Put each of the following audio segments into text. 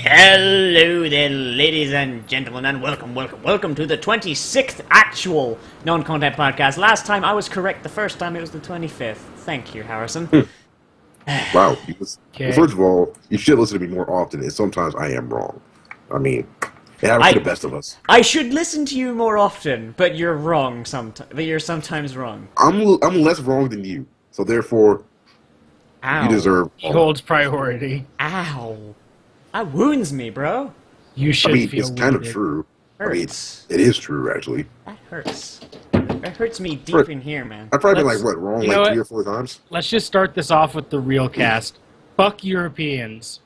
Hello there, ladies and gentlemen, and welcome to the 26th actual non-content podcast. Last time I was correct, the first time it was the 25th. Thank you, Harrison. Wow. Okay. First of all, you should listen to me more often, and sometimes I am wrong. I mean, it happens to the best of us. I should listen to you more often, but you're wrong sometimes. But you're sometimes wrong. I'm less wrong than you, so therefore, Ow. you deserve. He holds priority. Ow. That wounds me, bro. You should I mean, feel it's kind of wounded. true. Hurts. I mean, it is true, actually. That hurts. That hurts me deep in here, man. I've probably been Let's- wrong you know like what? 3 or 4 times. Let's just start this off with the real cast. Fuck Europeans.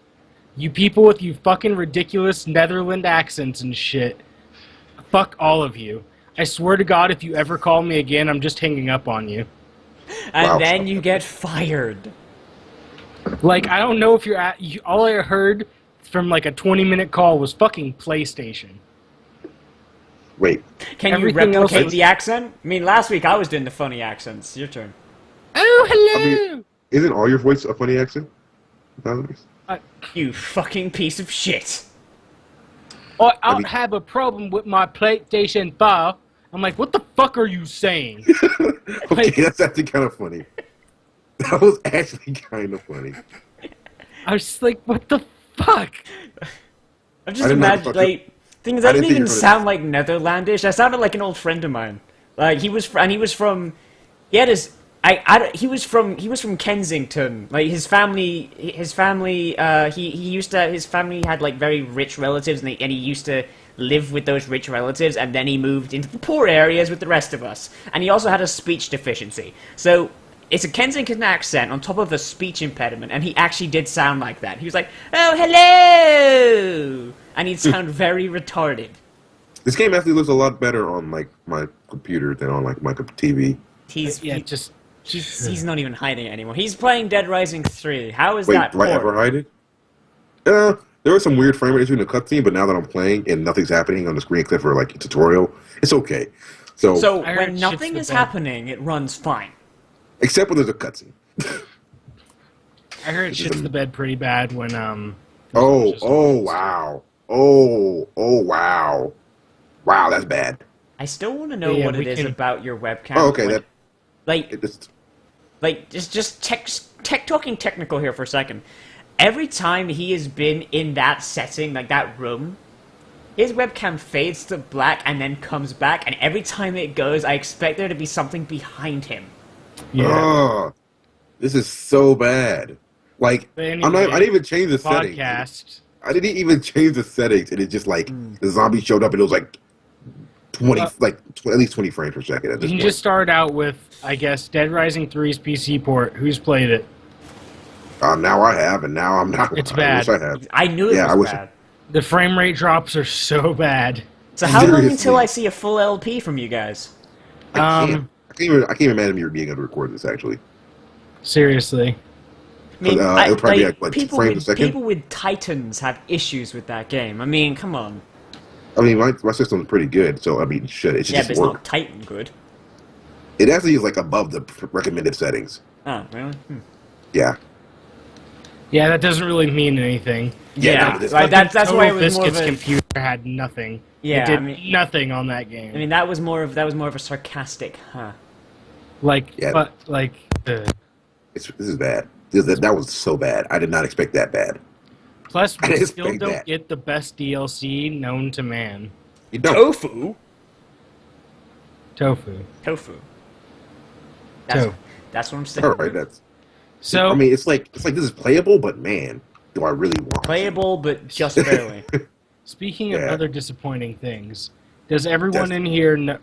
You people with you fucking ridiculous Netherland accents and shit. Fuck all of you. I swear to God, if you ever call me again, I'm just hanging up on you. And Wow. then you get fired. Like, I don't know if you're at... all I heard from, like, a 20-minute call was fucking PlayStation. Wait, Can you Everything else replicate is- the accent? I mean, last week I was doing the funny accents. Your turn. Oh, hello! mean- isn't all your voice a funny accent? Nowadays? You fucking piece of shit. I I don't mean- have a problem with my PlayStation 5. I'm like, what the fuck are you saying? Okay, that's actually kind of funny. That was actually kind of funny. I was just like, what the fuck? I'm I just didn't know imagining, what like, things I I didn't didn't think even you were gonna- sound like Netherlandish. I sounded like an old friend of mine. Like, he was from, he had his, he was from Kensington. Like, his family, he used to, his family had, like, very rich relatives, and he used to live with those rich relatives, and then he moved into the poor areas with the rest of us. And he also had a speech deficiency. So, it's a Kensington accent on top of a speech impediment, and he actually did sound like that. He was like, "Oh, hello!" And he'd sound very retarded. This game actually looks a lot better on like my computer than on like my TV. He's Yeah, he's not even hiding it anymore. He's playing Dead Rising 3. How is Wait, that do I ever poor? hide it? There was some weird frame rate issue in the cutscene, but now that I'm playing and nothing's happening on the screen except for like a tutorial, it's okay. So I heard when shit's nothing the is best. happening, it runs fine. except when there's a cutscene. I heard shit's the bed pretty bad when Oh wow. Oh wow. Wow, that's bad. I still want to know Yeah, what it we is can- about your webcam. Oh, okay, when- that like it's just talking technical here for a second. Every time he has been in that setting, like that room, his webcam fades to black and then comes back, and every time it goes, I expect there to be something behind him. this is so bad. Like But I didn't anyway, even change the settings. podcast. I didn't even change the settings, and it just like the zombie showed up, and it was like 20, Well- at least 20 frames per second. At We this can point. just start out with, I guess, Dead Rising 3's PC port. Who's played it? Now I have, and now I'm not. It's I bad. wish I have. I knew it Yeah, I was wish- bad. The frame rate drops are so bad. So how long Seriously. until I see a full LP from you guys? I can't even imagine you being able to record this. Actually, Seriously. I mean, it would probably be like, what, people frames a with second? people with Titans have issues with that game. I mean, come on. I mean, my system's pretty good, so I mean, shit, it should Yeah, but just it's work. not Titan good. It actually is like above the recommended settings. Oh, really? Yeah, Yeah, that doesn't really mean anything. Yeah, no, this like, that's Total why it was more of Biscuit's a. computer had nothing. Yeah, it did I mean- nothing on that game. I mean, that was more of a sarcastic, huh? like, Yeah. but like, this is bad. That was so bad. I did not expect that bad. plus I we didn't still expect don't that. get the best DLC known to man. You don't. Tofu. Tofu. Tofu. That's, Tofu. that's what I'm saying. All right, that's. So I mean, it's like this is playable, but man, do I really want it. Playable, but just barely. speaking of Yeah. other disappointing things, does everyone Destiny. in here know?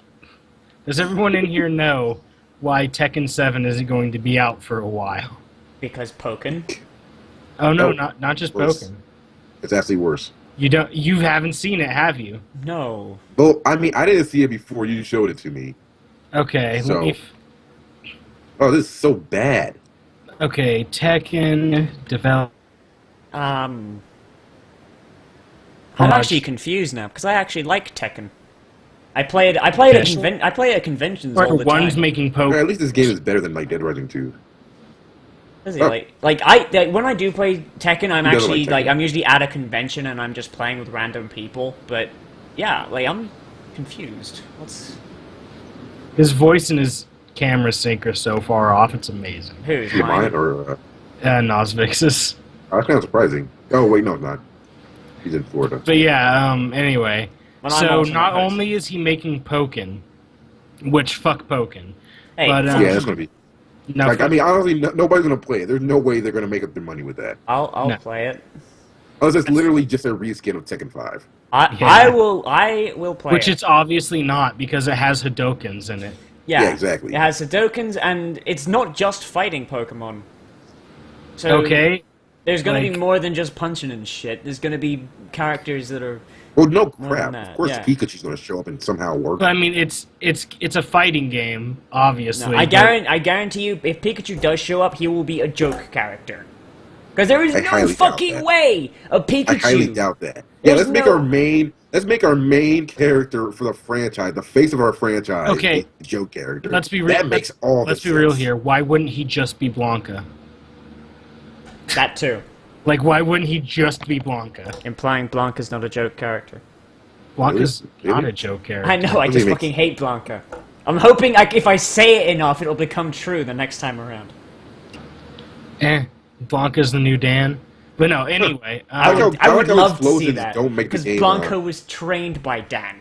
Does everyone in here know why Tekken 7 isn't going to be out for a while? Because Pokken. Oh no, No, not just worse. Pokken. It's actually worse. You haven't seen it, have you? No. Well, I mean, I didn't see it before you showed it to me. Okay, So- let me. Oh, this is so bad. Okay, Tekken develop. I'm How much? actually confused now because I actually like Tekken. I play it at conventions all the One's time. making Or Pokken. at least this game is better than like Dead Rising 2. Is he Oh. when I do play Tekken, I'm He doesn't actually like Tekken. I'm usually at a convention and I'm just playing with random people. But yeah, like I'm confused. What's His voice and his camera sync are so far off, it's amazing. who's Is it mine mine? or? Nosvix's. That's kind of surprising. Oh wait, no, it's not. He's in Florida. But yeah, anyway. Well, I'm So also not the host. only is he making Pokken, which fuck Pokken. Hey, but, Yeah, that's gonna be. No, Like, I mean, honestly, nobody's gonna play it. There's no way they're gonna make up their money with that. I'll No. play it. Unless it's literally just a reskin of Tekken 5. I Yeah. I will play which it. it's obviously not because it has Hadokens in it. Yeah, Yeah, exactly. It has Hadokens, and it's not just fighting Pokemon. So Okay, there's gonna be like- more than just punching and shit. There's gonna be characters that are. Well, no More crap. than that, Of course, yeah. Pikachu's gonna show up and somehow work. but I mean it's a fighting game, obviously. No, I guarantee you, if Pikachu does show up, he will be a joke character. Because there is I no highly doubt fucking that. way a I Pikachu. highly doubt that. Yeah, There's let's make no- our main character for the franchise, the face of our franchise, Okay. a joke character. Let's be real. That makes all Let's the be real sense. here. Why wouldn't he just be Blanca? That too, Like, why wouldn't he just be Blanca? implying Blanca's not a joke character. Blanca's Really? not a joke character. I know. I Doesn't just make fucking hate Blanca. I'm hoping if I say it enough, it'll become true the next time around. Blanca's the new Dan. But no, anyway. I like would, how- I I would like how love to see explosions that don't make the because game, Blanca was trained by Dan.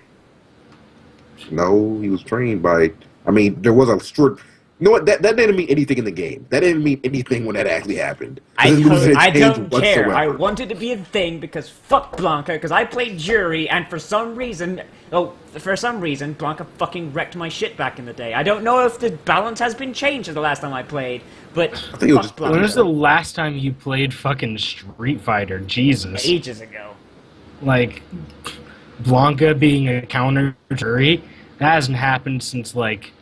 No, he was trained by. I mean, there was a short. You know what? That didn't mean anything in the game. That didn't mean anything when that actually happened. I, It didn't I change don't care. I whatsoever. wanted to be a thing because fuck Blanca. Because I played Jury, and for some reason, Blanca fucking wrecked my shit back in the day. I don't know if the balance has been changed since the last time I played, but think it was fuck just- Blanca. When was the last time you played fucking Street Fighter? Jesus. Ages ago. Like, Blanca being a counter jury? That hasn't happened since, like,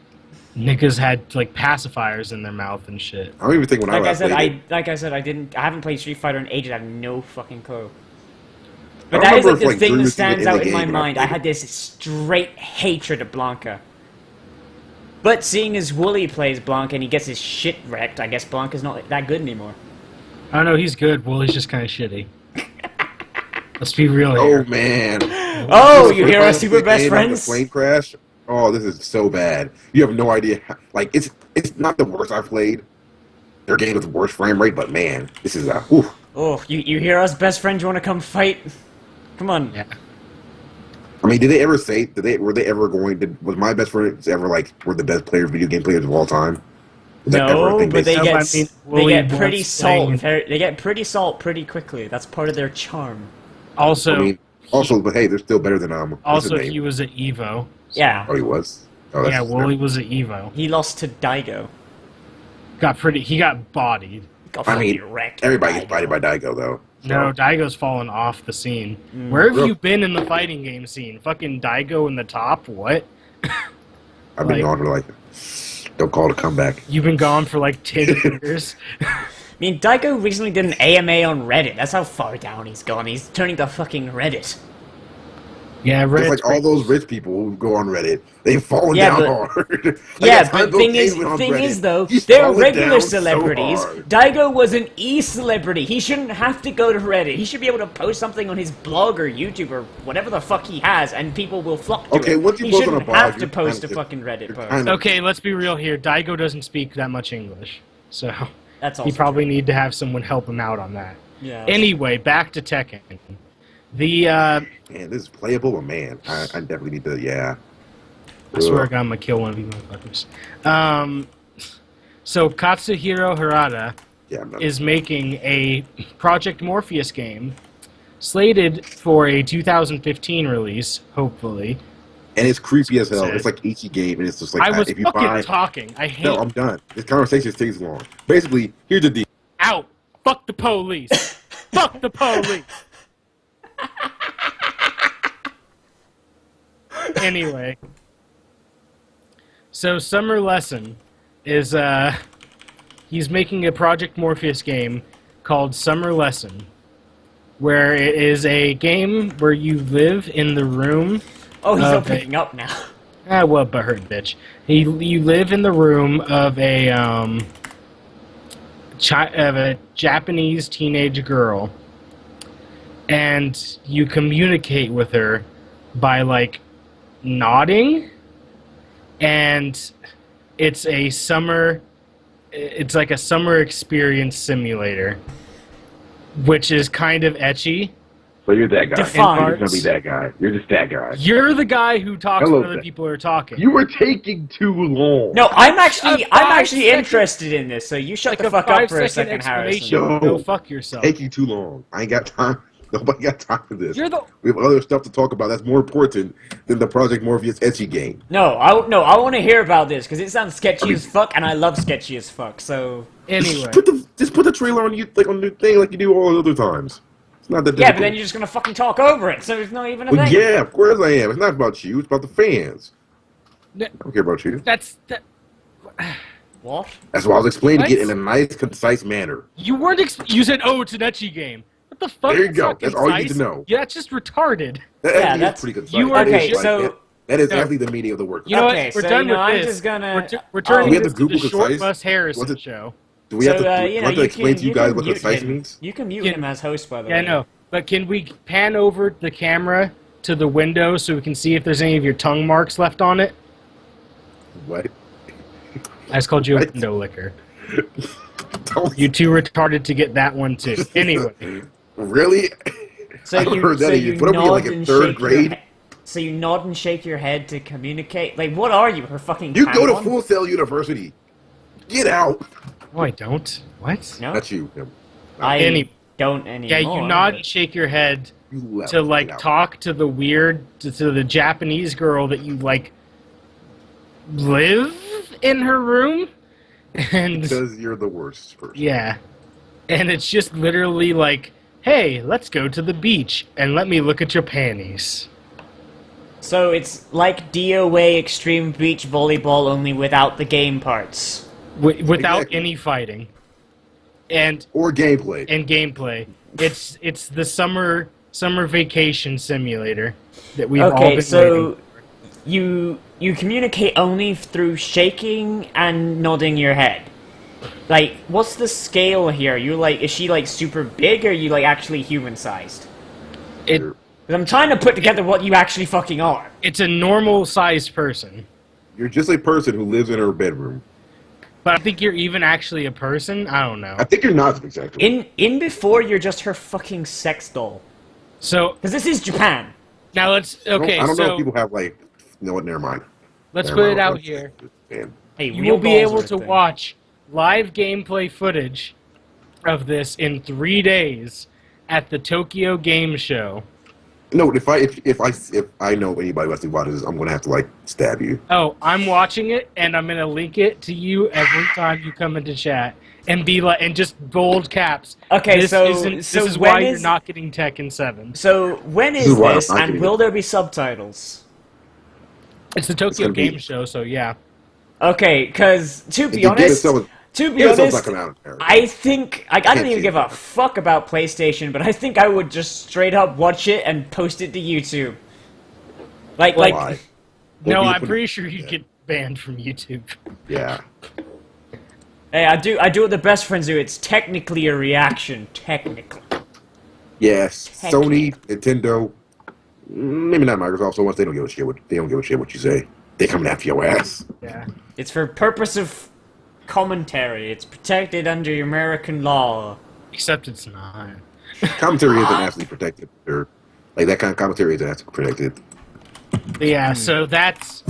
niggas had, like, pacifiers in their mouth and shit. I don't even think when I Like I last said, played it. I haven't played Street Fighter in ages. I have no fucking clue. I But don't that is remember like if, the like, thing Drew that was even stands in the out in my game when I mind. I played had this straight hatred of Blanca. But seeing as Wooly plays Blanca and he gets his shit wrecked, I guess Blanca's not that good anymore. I don't know, he's good. Wooly's just kind of shitty. Let's be real Oh here. man! Oh, This you is hear the our super best game of the friends? Plane crash. Oh, this is so bad. You have no idea. Like it's not the worst I've played. Their game is the worst frame rate, but man, this is a. Whew. Oh, you hear us, best friends? You want to come fight? Come on. Yeah. I mean, did they ever say? Were they ever going to? Was my best friends ever like were the best players, video game players of all time? Was that ever a No, thing but they said? get I mean, Wooly pretty was salt. playing- They get pretty salt pretty quickly. That's part of their charm. Also, I mean, also, but hey, they're still better than what's his also name? he was at Evo. Yeah, Oh, he was. Oh, that's Yeah, Wooly was at Evo. he lost to Daigo. He got bodied. Got I mean, fucking wrecked. everybody by gets bodied by Daigo though. So, No, Daigo's fallen off the scene. Where have Real- you been in the fighting game scene? Fucking Daigo in the top? What? I've been like- gone for like. Don't call it a comeback. You've been gone for like 10 years. I mean, Daigo recently did an AMA on Reddit. That's how far down he's gone. He's turning to fucking Reddit. Yeah, It's Reddit's like all those rich people who go on Reddit, they've fallen Yeah, down but- hard. Like, Yeah, that's but Hungo thing is Kane went on Reddit. though, He's they're fallen regular down so celebrities. hard. Daigo was an e-celebrity. He shouldn't have to go to Reddit. He should be able to post something on his blog or YouTube or whatever the fuck he has, and people will flock to Okay, it. once you he post on shouldn't a blog, have to you're post a kind of- fucking Reddit you're post. kind of- Okay, let's be real here. Daigo doesn't speak that much English. So That's he also probably need to have someone help him out on that. Yeah. Anyway, back to Tekken. The Man, this is playable, but man, I definitely need to. Yeah. I swear to Ugh. God, I'm gonna kill one of you motherfuckers. So Katsuhiro Harada Yeah, I'm not. is making a Project Morpheus game, slated for a 2015 release, hopefully. And it's creepy as hell. Sad. It's like each game, and it's just like I was if you fucking buy. talking. I hate No, I'm done. This conversation takes long. Basically, here's the deal. out. Fuck the police. Fuck the police. Anyway, so Summer Lesson is he's making a Project Morpheus game called Summer Lesson, where it is a game where you live in the room. Oh, he's not Okay. picking up now. Well, butthurt bitch. You live in the room of a of a Japanese teenage girl, and you communicate with her by like nodding, and it's like a summer experience simulator, which is kind of etchy. So you're that guy. Define. You're gonna be that guy. You're just that guy. You're the guy who talks Hello, when other Zach. people are talking. You were taking too long. No, I'm actually 5-second interested in this. So you shut like the a fuck up for a 5-second second, Harrison. explanation. No. Go fuck yourself. Taking too long. I ain't got time. Nobody got time for this. You're the We have other stuff to talk about that's more important than the Project Morpheus etchy game. No, I want to hear about this because it sounds sketchy as fuck, and I love sketchy as fuck. So anyway. Just put the trailer on you like on the thing like you do all the other times. It's not that yeah, difficult. but then you're just gonna fucking talk over it, so it's not even a Well, thing. yeah, of course I am. It's not about you. It's about the fans. No. I don't care about you. That. What? That's why I was explaining What? it in a nice, concise manner. You weren't. You said, "Oh, it's an etchy game." What the fuck? There you That's go. not That's all you need concise. to know. Yeah, that's just retarded. That Yeah, actually that's- is pretty concise. you That are- is okay, like- so- that is No. actually the meaning of the word. You know Okay, what? We're so, done you know, with I'm this. just gonna- We're turning we have this to to the Google short concise? bus Harrison What's it- show. Do we have So, to, you do know, I have to you explain to you guys can what mute concise him. means? You can mute Yeah. him as host, by the Yeah, way. I know. But can we pan over the camera to the window so we can see if there's any of your tongue marks left on it? What? I just called you a What? window licker. Don't- You too retarded to get that one too. Anyway, Really? So I haven't you, heard that so in years. you What are we, nod like, in and third shake your grade? So you nod and shake your head to communicate. Like, what are you? Her fucking. You go to Padawan? Full Sail University. Get out. no, I don't. What? No, That's you. I Any- don't anymore. Yeah, you nod but- and shake your head You left. to like Get out. talk to the weird to the Japanese girl that you like live in her room, and Because you're the worst person. yeah, and it's just literally like, hey, let's go to the beach and let me look at your panties. So it's like DOA Extreme Beach Volleyball, only without the game parts. Without Exactly. any fighting and Or gameplay. gameplay. It's the summer vacation simulator that we've all Okay, been so waiting. you communicate only through shaking and nodding your head. Like, what's the scale here? You like, is she like super big, or are you like actually human sized? It I'm trying to put together what you actually fucking are. it's a normal sized person, You're just a person who lives in her bedroom. but I think you're even actually a person. I don't know. I think you're not exactly. In before, you're just her fucking sex doll. So Because this is Japan. now let's okay. I don't know So if people have like. You know what? Never mind. let's Never put it mind. out here. Man. Hey, You real will be balls able are a to thing. watch live gameplay footage of this in 3 days at the Tokyo Game Show. No, if I know anybody who watches this, I'm gonna have to like stab you. Oh, I'm watching it, and I'm gonna link it to you every time you come into chat, and be like, and just bold caps. Okay, this so- isn't, so this is when why you're is- not getting Tekken 7. So when This is is why I'm this, not and getting will it. there be subtitles? It's the Tokyo gonna be- Game Show, so yeah. Okay, because to be If you get honest, someone- to be Yeah, someone's honest, not coming out there. I think I don't Can't even see give it. a fuck about PlayStation, but I think I would just straight up watch it and post it to YouTube. Like, Well, Why? No, Or do you I'm put- pretty sure you'd yeah. get banned from YouTube. Yeah. hey, I do what the best friends do. It's technically a reaction, technically. Yes. Heck Sony, Nintendo, maybe not Microsoft. So once they don't give a shit what you say. They coming after your ass. Yeah. It's for purpose of commentary. It's protected under American law. Except it's not. Commentary isn't actually protected. Or, like that kind of commentary isn't actually protected. But yeah, so that's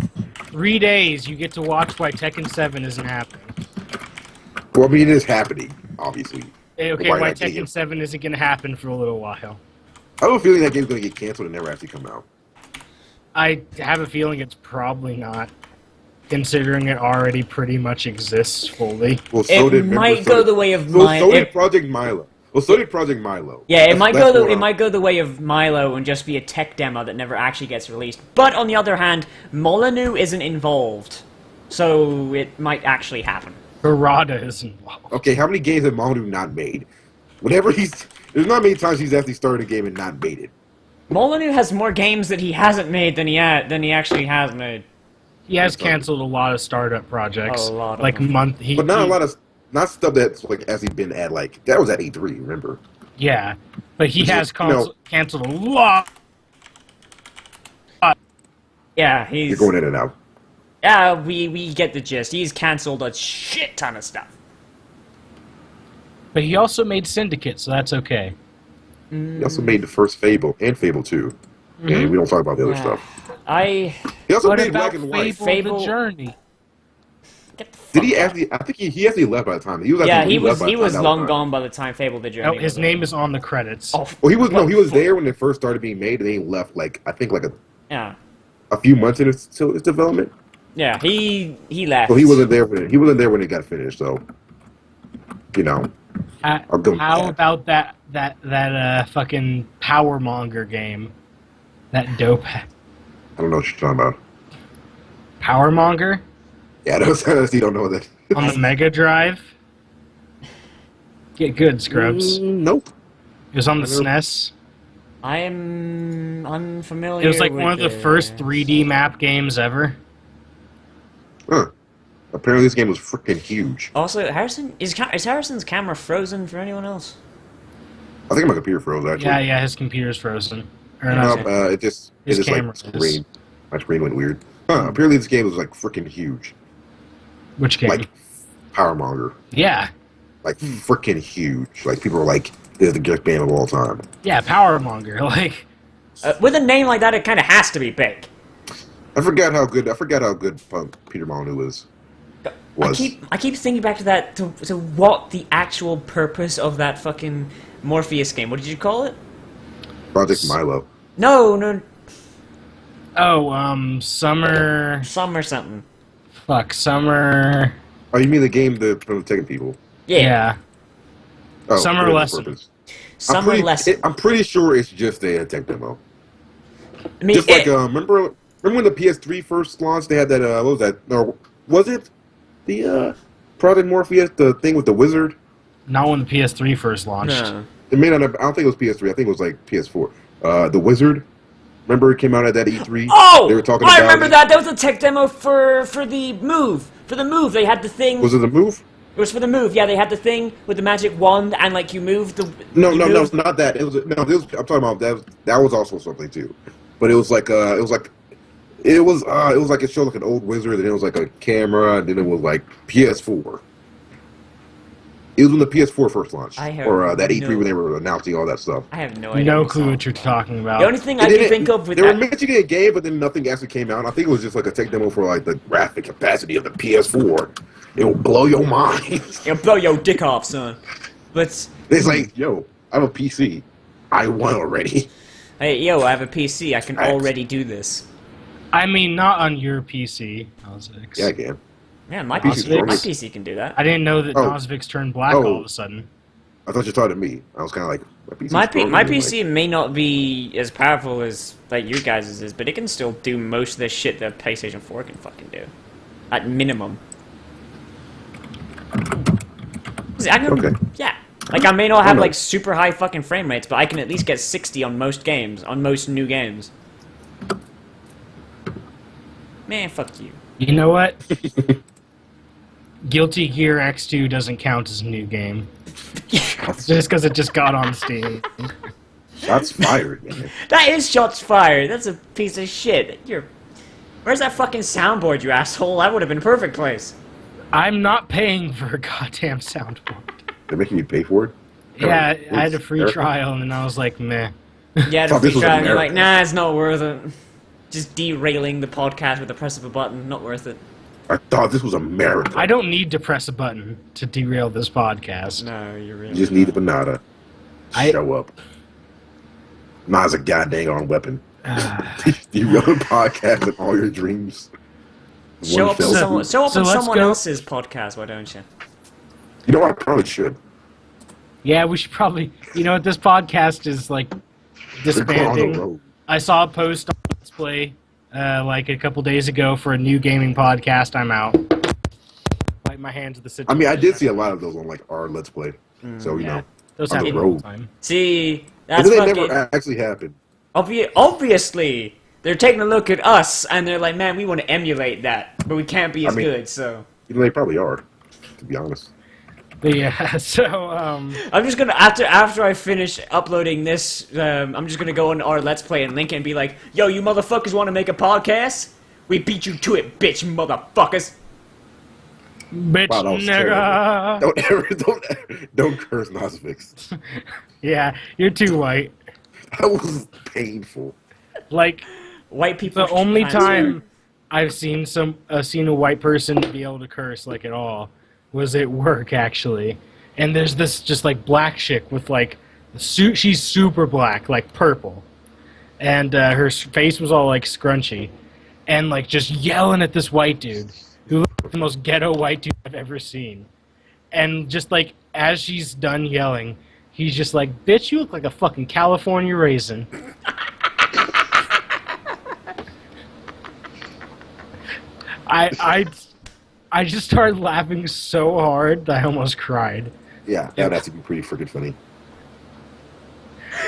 3 days you get to watch why Tekken 7 isn't happening. Well, I mean, it is happening, obviously. Okay, Why why not get Tekken it? 7 isn't going to happen for a little while. I have a feeling that game's gonna get canceled and never actually come out. I have a feeling it's probably not, considering it already pretty much exists fully. Well, so It did might go the way of so Milo. did Project Milo. Well, so did Project Milo. Yeah, it might That's go what it I'm- might go the way of Milo and just be a tech demo that never actually gets released. But on the other hand, Molyneux isn't involved, so it might actually happen. Harada is involved. Okay, how many games have Molyneux not made? Whenever there's not many times he's actually started a game and not made it. Molyneux has more games that he hasn't made than he actually has made. He has canceled a lot of startup projects. A lot of like them. month. But not a lot not stuff that's like actually been at like that was at E3. Remember? Yeah, but he Which is, has you know- canceled a lot. Yeah, You're he's. going in and out. Yeah, we get the gist. He's cancelled a shit ton of stuff. But he also made Syndicate, so that's okay. He also made the first Fable and Fable 2. And we don't talk about the other Yeah. stuff. He also What made about Black and White. Fable- The Journey? Get the fuck Did he out. actually? I think he actually left by the time. He was. Yeah, Actually, he left was by the he time was that long done. gone by the time Fable the Journey. No, his was name over. is on the credits. Oh, Well, he was no, he was fuck? there when it first started being made, and then he left like I think like Yeah, a few months into its development. yeah. He left. So he wasn't there when it got finished. So, you know, I'll go with How that. about that fucking Power Monger game? That dope I don't know what you're talking about. Power Monger Yeah, I honestly don't know that. on the Mega Drive. Get good, Scrubs. Nope. It was on the Nope. SNES. I am unfamiliar. It was like with one of the first this. 3D map games ever. Huh. Apparently, this game was freaking huge. Also, is Harrison's camera frozen for anyone else? I think my computer froze actually. Yeah, his computer's frozen. Or Yeah. not, Nope, it just His like camera is. screen. My screen went weird. Huh. Apparently, this game was like freaking huge. which game? Like Power Monger. Yeah, Like freaking huge. Like people were like, "This is the best game of all time." yeah, Power Monger. Like, With a name like that, it kind of has to be big. I forgot how good Peter Molyneux was. I keep thinking back to that to what the actual purpose of that fucking Morpheus game. What did you call it? Project Milo. No, Summer. Summer something. Fuck, Summer. Oh, you mean the game from the Tekken people? Yeah, Yeah. Oh, Summer what is the Lesson. purpose? Summer Lesson. I'm pretty sure it's just a tech demo. I mean, Just like remember when the PS3 first launched? They had that what was that? Or was it the Project Morpheus, the thing with the wizard? Not when the PS3 first launched. no. It may not have, I don't think it was PS3. I think it was like PS4. The wizard. Remember it came out at that E3? Oh, they were talking I about remember it. that. That was a tech demo for the move. For the move, they had the thing. Was it the move? It was for the move. Yeah, they had the thing with the magic wand, and like you moved the. No, you no, moved- not that. It was no. I'm talking about that was also something too, but it was like it was like it showed like an old wizard, and it was like a camera, and then it was like PS4. It was when the PS4 first launched, I have or that E3 no- when they were announcing all that stuff. I have no idea. No what clue song. what you're talking about. The only thing I It can didn't- think of with they were that. mentioning a game, but then nothing actually came out. I think it was just like a tech demo for like the graphic capacity of the PS4. It will blow your mind. You'll blow your dick off, son. But It's like, yo, I have a PC. I won already. hey, yo, I have a PC. I can Facts. already do this. I mean, not on your PC, Nosvix. Yeah, I can. Yeah, my PC's PC, my normal. PC can do that. I didn't know that Oh. Nosvix turned black Oh. all of a sudden. I thought you were talking to me. I was kind of like, my PC's My frozen. my I'm PC may not be as powerful as like your guys' is, but it can still do most of the shit that PlayStation 4 can fucking do, at minimum. See, I can, Okay. Yeah, like I may not have no. like super high fucking frame rates, but I can at least get 60 on most games, on most new games. Man, fuck you. You know what? Guilty Gear X2 doesn't count as a new game. Just because it just got on Steam. Shots fired, man. That is shots fired. That's a piece of shit. Where's that fucking soundboard, you asshole? That would have been a perfect place. I'm not paying for a goddamn soundboard. They're making you pay for it? Yeah, I had a free Eric? trial and then I was like, meh. Yeah, Thought this was and you're like, America. nah, it's not worth it. Just derailing the podcast with the press of a button, not worth it. I thought this was America. I don't need to press a button to derail this podcast. No, you're really. You just need the banana. I- Show up. Nas a goddamn on weapon. Derail the podcast and all your dreams. Show One up, fell on swoop. show up So on let's someone go- else's podcast, why don't you? You know what? I probably should. Yeah, we should probably. You know what? This podcast is like They're going on the disbanding. road. I saw a post on Let's Play like a couple days ago for a new gaming podcast. I'm out. Wipe my hands of the I situation. mean, I did see a lot of those on like our Let's Play. So, you Yeah, know. those on happen the all the road. time. See, But that's they fucking. never actually happened. Obviously, they're taking a look at us and they're like, man, we want to emulate that, but we can't be as I mean- good, so. You know, they probably are, to be honest. But yeah, so I'm just gonna after I finish uploading this, I'm just gonna go on our Let's Play and link it and be like, "Yo, you motherfuckers want to make a podcast? We beat you to it, bitch, motherfuckers." bitch Wow, that was nigga. Don't curse Nosfix. Yeah, you're too white. That was painful. Like White people. the only can't time I've seen a white person be able to curse like at all was at work actually. And there's this just like black chick with like she's super black, like purple, and her face was all like scrunchy, and like just yelling at this white dude who looked like the most ghetto white dude I've ever seen. And just like as she's done yelling, he's just like, "Bitch, you look like a fucking California raisin." I just started laughing so hard that I almost cried. Yeah, that has to be pretty freaking funny.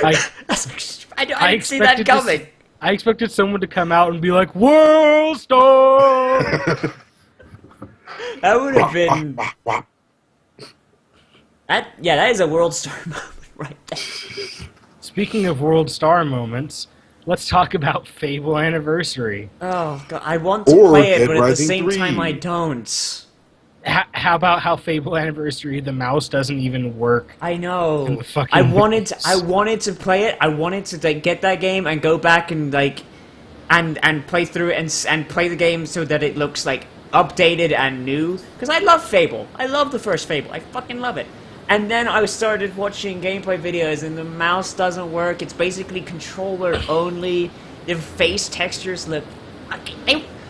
I I didn't see that coming. I expected someone to come out and be like, "World Star!" That would have been. That is a world star moment right there. Speaking of World Star moments, let's talk about Fable Anniversary. Oh god, I want to Or play it, Dead but at the Rising same 3. time I don't. How about how Fable Anniversary, the mouse doesn't even work? I know. In the fucking I wanted mouse. to play it. I wanted to like get that game and go back and like and play through it and play the game so that it looks like updated and new. Because I love Fable. I love the first Fable. I fucking love it. And then I started watching gameplay videos, and the mouse doesn't work. It's basically controller only. The face textures look...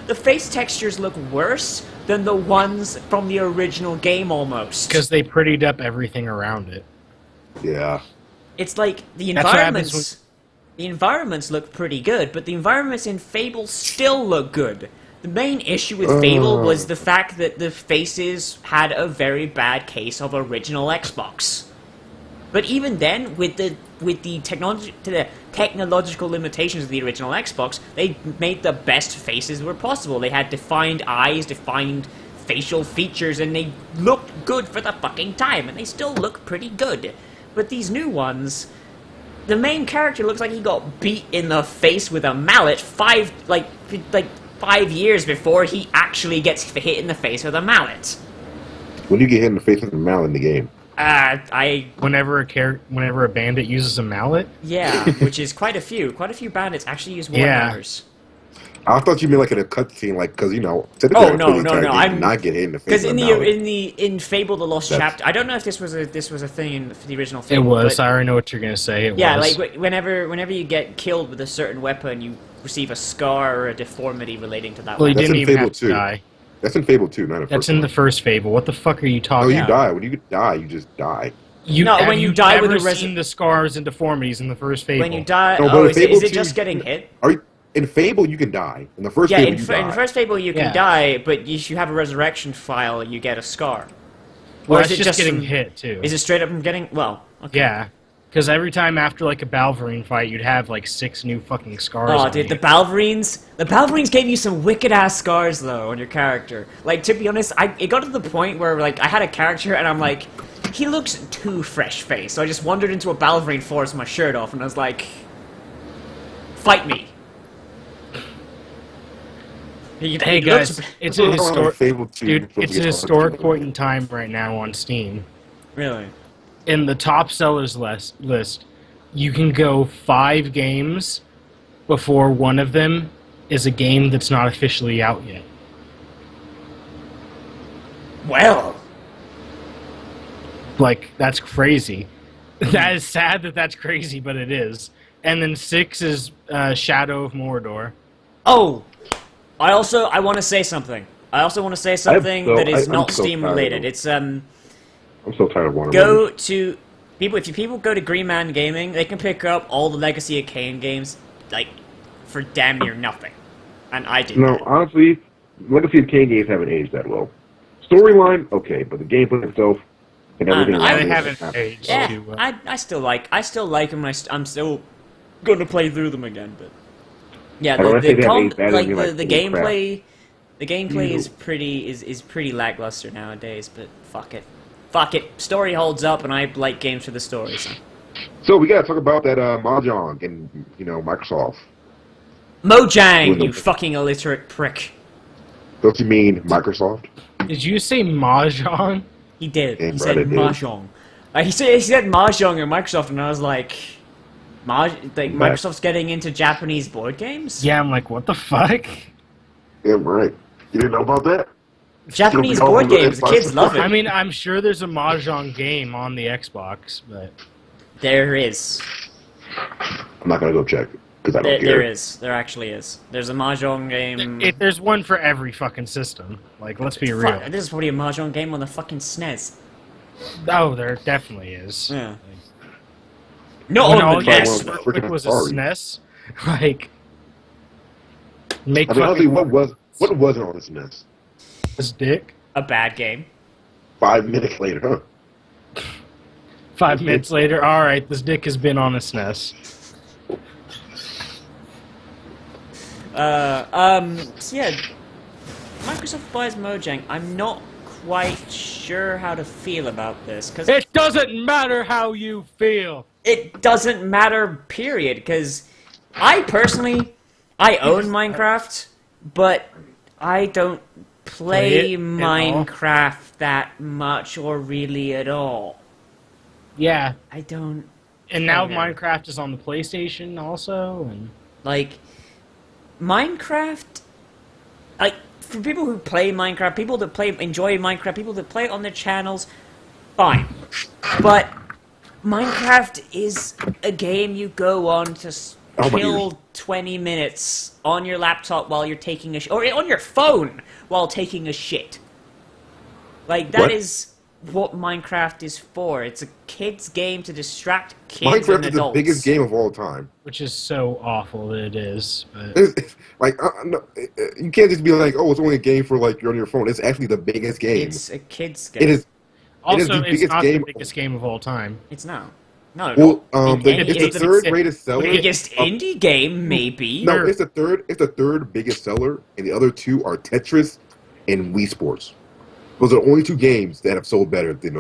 The face textures look worse than the ones from the original game, almost. Because they prettied up everything around it. Yeah. It's like, the That's what happens environments... The environments look pretty good, but the environments in Fable still look good. The main issue with Fable was the fact that the faces had a very bad case of original Xbox. But even then, with the technological limitations of the original Xbox, they made the best faces were possible. They had defined eyes, defined facial features, and they looked good for the fucking time, and they still look pretty good. But these new ones, the main character looks like he got beat in the face with a mallet 5 years before he actually gets hit in the face with a mallet. When you get hit in the face with a mallet in the game. Whenever a bandit uses a mallet? Yeah, which is quite a few. Quite a few bandits actually use warhammers. I thought you meant like in a cutscene, like, because, you know... Oh, no, I'm not get hit in the face because with a mallet. in Fable: The Lost Chapter, I don't know if this was a thing in the original It Fable. was. But, I already know what you're gonna say. It yeah, was. like whenever you get killed with a certain weapon, you receive a scar or a deformity relating to that Well, you weapon. That's didn't in even Fable have to 2. die. That's in Fable 2, not in That's in the first Fable. What the fuck are you No, talking you about? die. When you die, you just die. No, have when you die with never a resi- seen the scars and deformities in the first Fable. When you die, No, but oh, in is Fable it 2, just getting hit? Are you, in Fable, you can die. In the first Yeah, Fable, in you the die. first Fable you can Yeah. die, but if you have a resurrection file, you get a scar. well, Or that's is it just getting from- hit too. Is it straight up from getting... Well, okay. Yeah, because every time after like a Balverine fight, you'd have like 6 new fucking scars. Oh, on dude, you. the Balverines gave you some wicked-ass scars, though, on your character. Like, to be honest, it got to the point where, like, I had a character, and I'm like, he looks too fresh-faced, so I just wandered into a Balverine forest with my shirt off, and I was like, fight me. Hey guys, it's a historic. Fable 2, Dude, supposed it's to a get historic fucking- point in time right now on Steam. Really? In the top sellers list, you can go 5 games before one of them is a game that's not officially out yet. Well, Like, that's crazy. That is sad that that's crazy, but it is. And then 6 is Shadow of Mordor. oh, I want to say something. I also want to say something that is I'm not so Steam tired related. of- It's I'm so tired of Warner go Brothers. to people. If you people go to Green Man Gaming, they can pick up all the Legacy of Kain games like for damn near nothing. And I did. No, that. honestly, Legacy of Kain games haven't aged that well. Storyline, okay, but the gameplay itself and everything I around it haven't is not- aged. Yeah, too well. I still like them. And I'm still going to play through them again. But yeah, I don't the think they have any better like than, the like, the Holy crap. gameplay. The gameplay is pretty lackluster nowadays, but fuck it. fuck it. Story holds up, and I like games for the stories. So we gotta talk about that Mahjong and Microsoft. Mojang, you fucking illiterate prick. Don't you mean Microsoft? Did you say Mahjong? He did. Damn He right said I did. Mahjong. He said Mahjong or Microsoft, and I was like, Microsoft's getting into Japanese board games? Yeah, I'm like, what the fuck? Yeah, right. You didn't know about that? Japanese Still be board all over the games, the Xbox. kids love it. I mean, I'm sure there's a Mahjong game on the Xbox, but There is. I'm not gonna go check because I don't care. There is. There actually is. There's a Mahjong game. there's one for every fucking system. Like, let's be real. Fuck, this is probably a Mahjong game on the fucking SNES. Oh, there definitely is. Yeah. No, When on all the you NES. asked for Freaking was a Atari. SNES, like, make I mean, honestly, fucking what was it on this mess? his dick. A bad game. 5 minutes later, huh? 5 minutes later, all right, this dick has been on a SNES. So yeah, Microsoft buys Mojang. I'm not quite sure how to feel about this, because It doesn't matter how you feel. it doesn't matter, period, because I personally, I own Minecraft, but I don't Play play it at all? Minecraft that much or really at all. Yeah, I don't, and now Okay. Minecraft is on the PlayStation also, and like, Minecraft, like, for people who play Minecraft, people that enjoy Minecraft, people that play it on their channels, fine. But Minecraft is a game you go on to Oh my kill goodness. 20 minutes on your laptop while you're taking a or on your phone while taking a shit. Like, that What? is what Minecraft is for. It's a kid's game to distract kids Minecraft and is the adults. biggest game of all time. which is so awful that it is. But Like, no, you can't just be like, oh, it's only a game for like you're on your phone. It's actually the biggest game. It's a kid's game. It is. also, the it's biggest not game- the biggest game of all time. It's not. No, Well, no. it's the It's third greatest seller. biggest of- indie game, maybe. No, it's the third. It's the third biggest seller, and the other two are Tetris and Wii Sports. Those are the only two games that have sold better than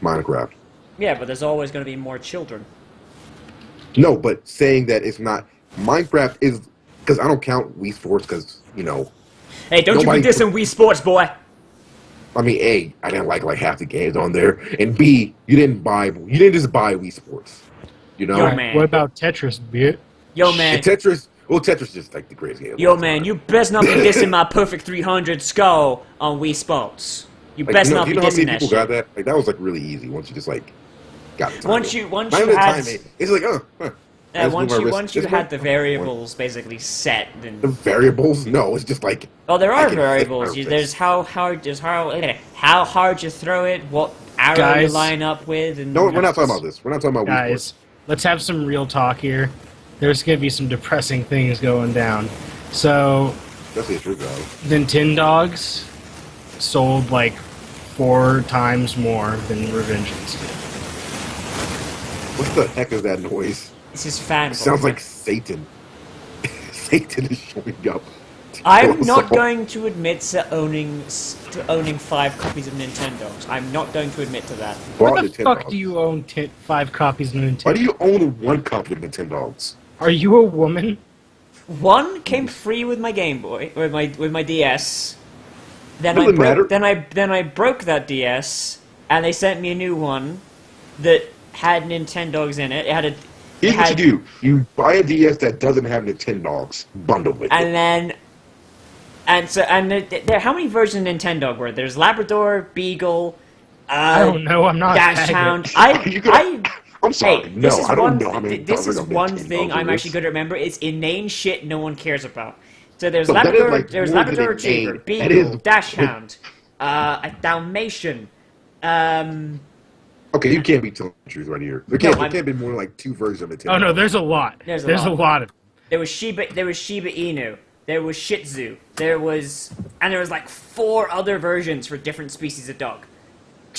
Minecraft. Yeah, but there's always going to be more children. No, but saying that it's not Minecraft is because I don't count Wii Sports because Hey, don't Nobody- you be dissing Wii Sports, boy. I mean, A, I didn't like half the games on there, and B, you didn't just buy Wii Sports, you know. Yo, Alright, man. what about Tetris, bitch? Yo, And man. Tetris is just like the greatest game. of Yo, all man, time. you best not be dissing my Perfect 300 skull on Wii Sports. You Like, best you know, not you be know how dissing many that people shit. got that? Like that was like really easy once you just like got the time. Once in. you Not had even the time, mate. It's like Yeah, I just once move my you wrist once you this had way. the variables basically set, then The variables? No, it's just like well, there I are can variables. fix my There's wrist. how hard you throw it, what arrow you Guys. line up with, and no. We're not talking about this. We're not talking about Wii Guys, Sports. let's have some real talk here. There's gonna be some depressing things going down. So, Especially if you're guy. Nintendogs sold like 4 times more than Revengeance did. What the heck is that noise? This is fan. It sounds like Satan. Satan is showing up. to I'm kill not us all. going to admit to owning 5 copies of Nintendogs. I'm not going to admit to that. Bought Why the Nintendo. fuck do you own 5 copies of Why Nintendo? do you own one copy of Nintendogs? Are you a woman? One came free with my Game Boy, with my DS. Then Doesn't matter. then I broke that DS, and they sent me a new one that had Nintendogs in it. It had a Here's what had- you do. You buy a DS that doesn't have Nintendogs bundled with and it. then there. How many versions of Nintendog were there? There's Labrador, Beagle, I don't know. I'm not. a Dash faggot. Hound. I'm sorry. Hey, no, this is I don't one, know how many this is dollars one Nintendogs thing are I'm this. actually good to remember. It's inane shit no one cares about. So there's So that is, Labrador, like, there's more than Labrador inane. Retriever, That Beagle, is- Dachshund, a Dalmatian. Okay, you can't be telling the truth right here. There No, can't be more than like 2 versions of Nintendo. Oh no, there's a lot. There's a There's lot. a lot of. There was Shiba Inu. There was Shih Tzu. There was like 4 other versions for different species of dog.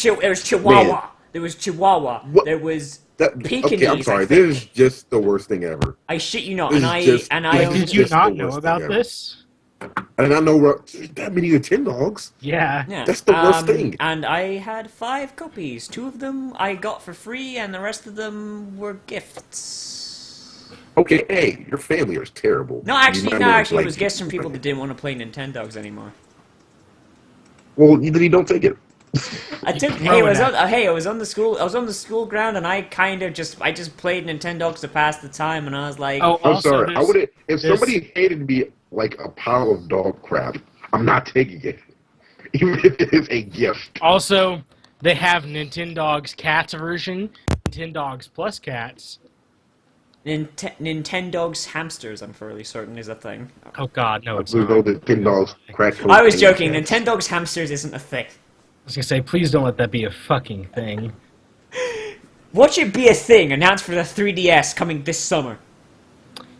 There was Chihuahua. Man. There was Chihuahua. What? There was Okay, I'm Pekingese. sorry. I This think. is just the worst thing ever. I shit you not. This And is just- I this own is Did you just not the know worst about thing ever. this? I did not know that many Nintendogs. Yeah. Yeah. That's the worst thing. And I had 5 copies. 2 of them I got for free, and the rest of them were gifts. Okay, hey, your family is terrible. No, You actually, might no, wanna actually, it blame was gifts from people. people that didn't want to play Nintendogs anymore. Well, then you don't take it. I took. throw Hey, it I was on the school. I was on the school ground, and I just played Nintendogs to pass the time, and I was like, Oh, I'm also, sorry. I there's- would if there's- somebody hated me like a pile of dog crap, I'm not taking it. Even if it is a gift. Also, they have Nintendogs Cats version, Nintendogs Plus Cats. Nintendogs hamsters. I'm fairly certain is a thing. Oh God, no, it's We not. know that Nintendogs crack. I was joking. cocaine. Nintendogs hamsters isn't a thing. I was gonna say, please don't let that be a fucking thing. Watch it be a thing. Announced for the 3DS coming this summer.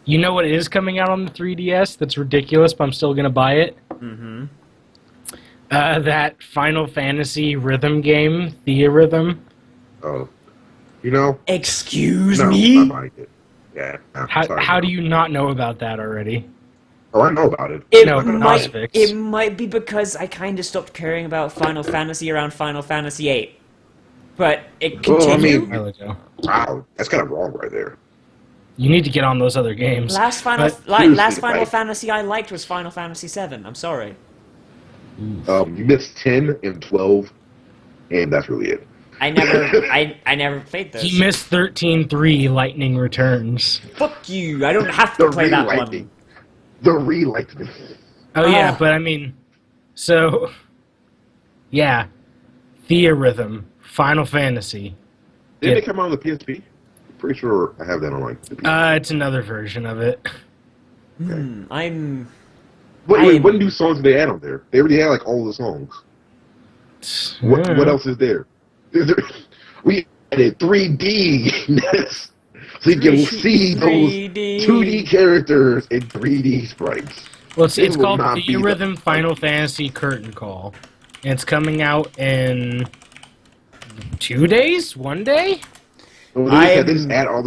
You know what is coming out on the 3DS that's ridiculous, but I'm still gonna buy it? Mm-hmm. That Final Fantasy rhythm game, Theorhythm. Oh, you know, Excuse no, me. I'm not buying it. Yeah. No, sorry, How no. do you not know about that already? Oh, I know about it. It No, might. Nosfix. It might be because I kind of stopped caring about Final Fantasy around Final Fantasy VIII. But it Well, I continued. mean- I'll let you know. Wow, that's kind of wrong right there. You need to get on those other games. Last Final seriously, Fantasy I liked was Final Fantasy VII. I'm sorry. You missed 10 and 12, and that's really it. I never played this. He missed 13.3 Lightning Returns. Fuck you! I don't have to The play that relighting. one. The relighting. Oh yeah, Ah. but I mean, so yeah, Theorhythm, Final Fantasy. Didn't Yeah. it come out on the PSP? Pretty sure I have that on my. It's another version of it. I'm. Wait, what new songs did they add on there? They already had like all the songs. What else is there? We added 3D, so you can see those 3D. 2D characters and 3D sprites. Well, it's It will called not be the- Theorhythm Final Fantasy Curtain Call, and it's coming out in 2 days, 1 day. Well, they just add all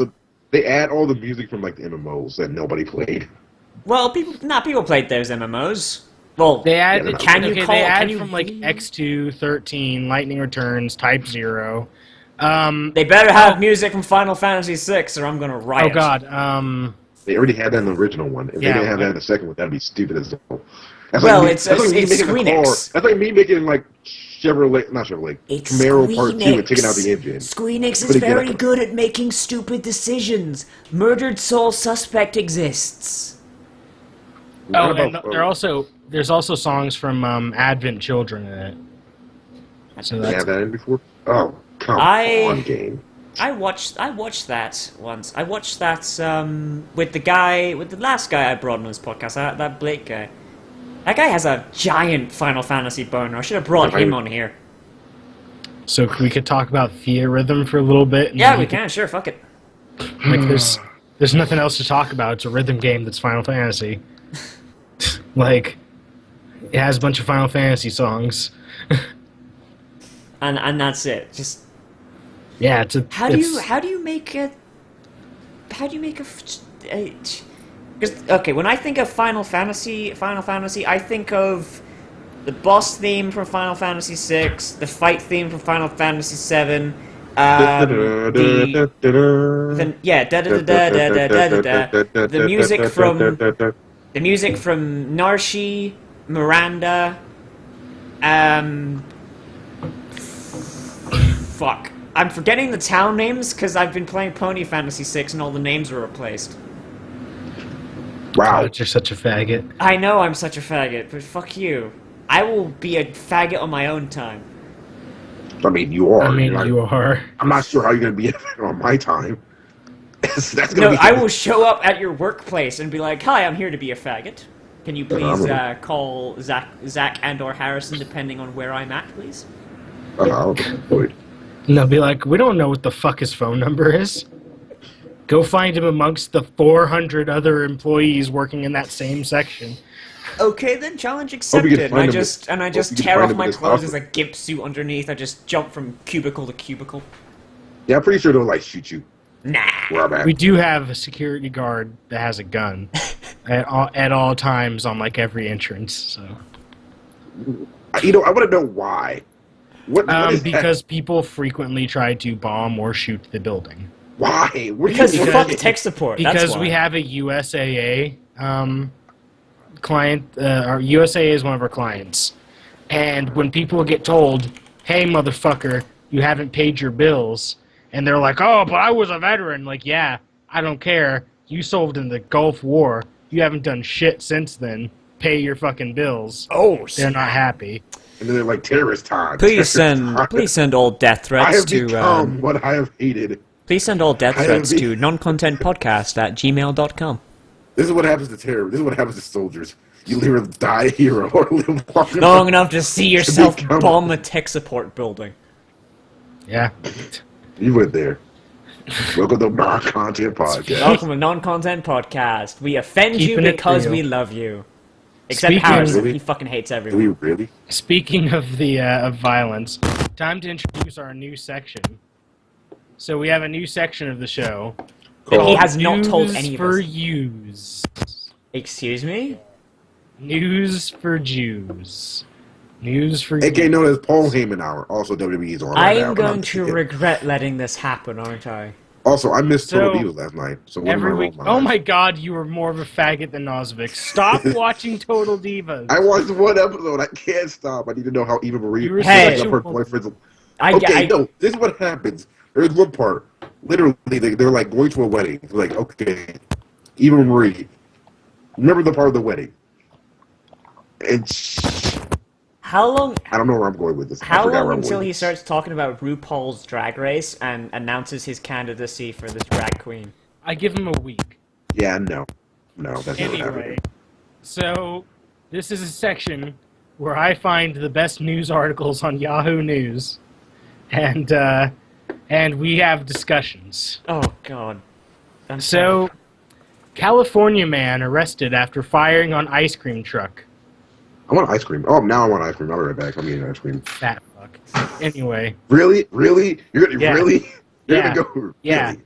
the music from like the MMOs that nobody played. Well, people played those MMOs. Well, They add. Yeah, Can you okay, call- They add can you from like read? X2, 13, Lightning Returns, Type 0. they better have music from Final Fantasy VI, or I'm gonna riot. Oh God. They already had that in the original one. If Yeah, they didn't have that well- in the second one, that'd be stupid as hell. That's Well, me- it's that's like me making a Squeenix. car. That's like me making like Chevrolet, not Chevrolet, It's Camaro Part 2 and taking out the Squeenix. engine. Squeenix is But again, very I- good at making stupid decisions. Murdered soul suspect exists. Oh, What and about- there's also songs from Advent Children in it. So They that's have that in before? Oh, come I- on, game. I watched that once. I watched that with the last guy I brought on this podcast, that Blake guy. That guy has a giant Final Fantasy boner. I should have brought him on here. so we could talk about Theorhythm for a little bit. And Yeah, then we can. Sure, fuck it. Like there's nothing else to talk about. It's a rhythm game that's Final Fantasy. Like it has a bunch of Final Fantasy songs. And that's it. Just Yeah, it's a. how do you make a because okay, when I think of Final Fantasy, I think of the boss theme from Final Fantasy VI, the fight theme from Final Fantasy VII, the music from Narshe, Miranda, fuck. I'm forgetting the town names because I've been playing Pony Fantasy VI and all the names were replaced. Wow. God, you're such a faggot. I know I'm such a faggot, but fuck you. I will be a faggot on my own time. I mean, you are. I mean, You're not- you are. I'm not sure how you're going to be on my time. That's gonna No, be I will show up at your workplace and be like, "Hi, I'm here to be a faggot. Can you please I'm call Zach and/or Harrison, depending on where I'm at, please?" Wait. And they'll be like, we don't know what the fuck his phone number is. Go find him amongst the 400 other employees working in that same section. Okay, then challenge Hope you accepted. can And find I him just hope just you can tear find off him my in his clothes as office. a gimp suit underneath. I just jump from cubicle to cubicle. Yeah, I'm pretty sure they'll like shoot you Nah. where I'm at. We do have a security guard that has a gun. at all times on like every entrance. So I want to know why. What is because people frequently try to bomb or shoot the building. why? What Because do you fuck want? tech support. That's Because why. we have a USAA client. Our USAA is one of our clients, and when people get told, "Hey, motherfucker, you haven't paid your bills," and they're like, "Oh, but I was a veteran." Like, yeah, I don't care. You served in the Gulf War. You haven't done shit since then. Pay your fucking bills. Oh, They're not happy. And then they're like terrorist time. Please terrorist time. send all death I threats have to become what I have hated. please send all death I have threats be- to noncontentpodcast@gmail.com. This is what happens to terror. This is what happens to soldiers. You either die a hero or live long Long enough to see yourself become- bomb a tech support building. Yeah. You went there. Welcome to my content podcast. Welcome to Non-Content Podcast. We offend Keeping you it because real. we love you. Except Speaking- Harrison, Really? he fucking hates Do everyone. we really? Speaking of the of violence, time to introduce our new section. So we have a new section of the show. That he Called- has not told News any of for us. Jews. Excuse me? News for Jews. News for AK Jews. known as Paul Heyman Hour. Also WWE's on I right now. am but going I'm to thinking- regret letting this happen, aren't I? Also, I missed Total So, Divas last night. So what am I Every wrong week. with Oh my god, you were more of a faggot than Nosvik. Stop watching Total Divas. I watched one episode. I can't stop. I need to know how Eva Marie You were Hey. up her boyfriend's. I, Okay, no. This is what happens. There's one part. Literally, they're like going to a wedding. They're like, okay, Eva Marie. Remember the part of the wedding? And how long? I don't know where I'm going with this. I How forgot long where I'm until going he with starts talking about RuPaul's Drag Race and announces his candidacy for this drag queen? I give him a week. this. Yeah, no, that's not Anyway, happening. so this is a section where I find the best news articles on Yahoo News, and we have discussions. Oh God. I'm So, California man arrested after firing on ice cream truck. I want ice cream. Oh, now I want ice cream. I'll be right back. I'm eating ice cream. Fat fuck. Anyway, Really? You're gonna Yeah. really? You're Yeah. gonna go? yeah, Really?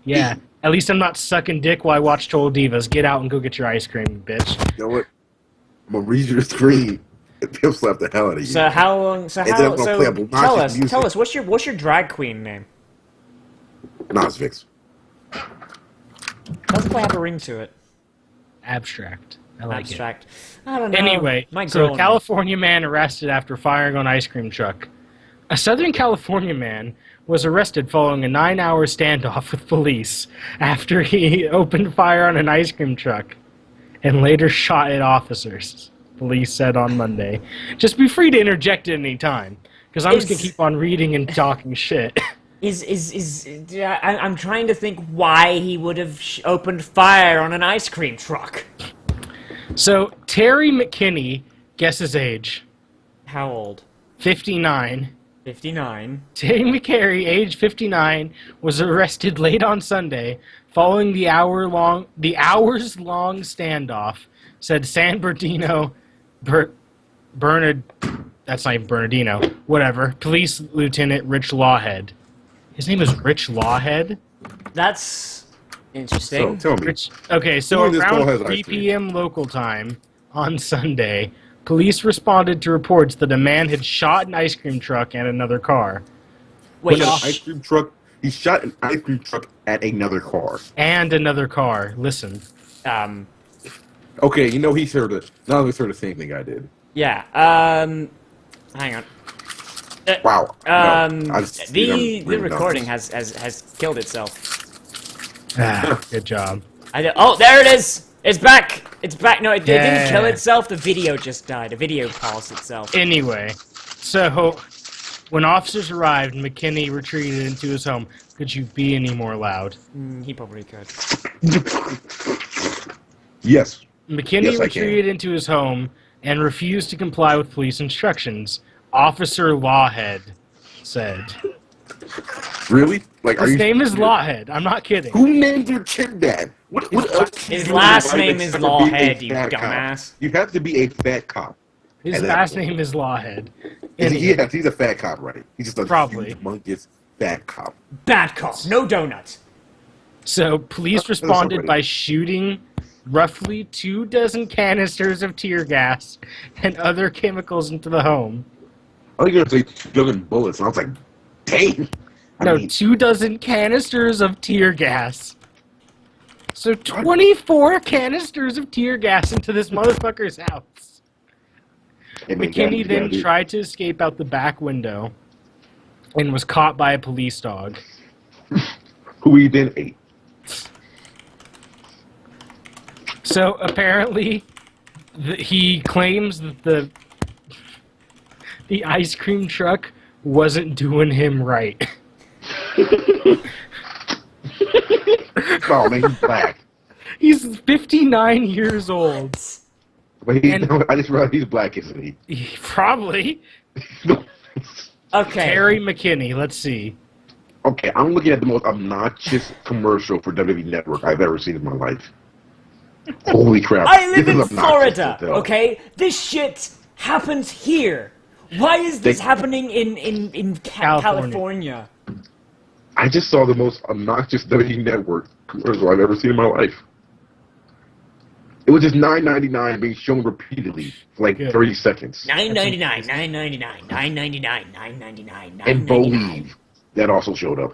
yeah. At least I'm not sucking dick while I watch Total Divas. Get out and go get your ice cream, bitch. You know what? I'm gonna read you the screen and pimp slap the hell out of you. So how long? So And then how? I'm gonna So play obnoxious tell us. music. Tell us. What's your drag queen name? Nosvix. Doesn't quite have a ring to it. Abstract. I like Abstract. I don't it. know. Anyway, my so girl. California man arrested after firing on ice cream truck. A Southern California man was arrested following a 9-hour standoff with police after he opened fire on an ice cream truck and later shot at officers, police said on Monday. Just be free to interject at any time, because I'm just going to Is- keep on reading and talking shit. I'm trying to think why he would have opened fire on an ice cream truck. So, Terry McKinney, guess his age, How old? 59. 59. Terry McCary, age 59, was arrested late on Sunday following the hours-long standoff, said San Bernardino, that's not even Bernardino, whatever, Police Lieutenant Rich Lawhead. His name is Rich Lawhead? That's So interesting. tell me. Okay, so Who in this call around has 3 ice cream? p.m. local time on Sunday, police responded to reports that a man had shot an ice cream truck and another car. Wait, An ice cream truck. He shot an ice cream truck at another car. And another car. Listen. Okay, you know he's heard it. Not only heard the same thing I did. yeah. Hang on. Wow. No, I just- The I'm really recording dumb. has killed itself. Good job. Oh, there it is. It's back. It's back. No, it didn't kill Yeah. itself. The video just died. The video paused itself. Anyway, so when officers arrived, McKinney retreated into his home. Could you be any more loud? He probably could. Yes. McKinney Yes, I can. retreated into his home and refused to comply with police instructions. Officer Lawhead said. Really? Like, are His you? name is Lawhead. I'm not kidding. Who named your kid that? What else can His you last do name is except for be a Lawhead, you fat cop? dumbass. You have to be a fat cop. His at that last point. name is Lawhead. Yes, he's a fat cop, right? He's just a Probably. humongous fat cop. Bad cop. No donuts. So police That's responded somebody. by shooting roughly 24 canisters of tear gas and other chemicals into the home. I think you're gonna say 2 dozen bullets, and I was like, dang. No, 24 canisters of tear gas. So 24 canisters of tear gas into this motherfucker's house. McKinney then tried to escape out the back window and was caught by a police dog. Who he then ate. So apparently, he claims that the ice cream truck wasn't doing him right. Oh man, he's black. He's 59 years old. But I just realized he's black, isn't he? Probably. Okay. Terry McKinney, let's see. Okay, I'm looking at the most obnoxious commercial for WWE Network I've ever seen in my life. Holy crap. I live This in is obnoxious Florida, as hell. okay? This shit happens here. Why is this happening in California? I just saw the most obnoxious WWE Network commercial I've ever seen in my life. It was just $9.99 being shown repeatedly for like 30 seconds. $9.99, $9.99, $9.99, $9.99, And Bo $9.99. Leave, that also showed up.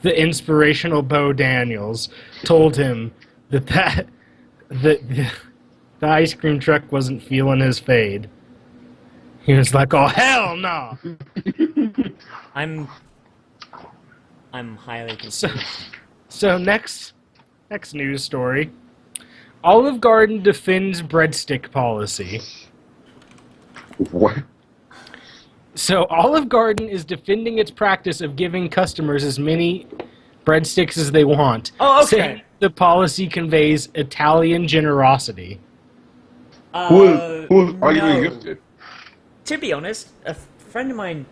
The inspirational Bo Daniels told him that the ice cream truck wasn't feeling his fade. He was like, "Oh hell no!" I'm highly concerned. So next news story: Olive Garden defends breadstick policy. What? So Olive Garden is defending its practice of giving customers as many breadsticks as they want. Oh, okay. Saying the policy conveys Italian generosity. Who is arguing against it? To be honest, a friend of mine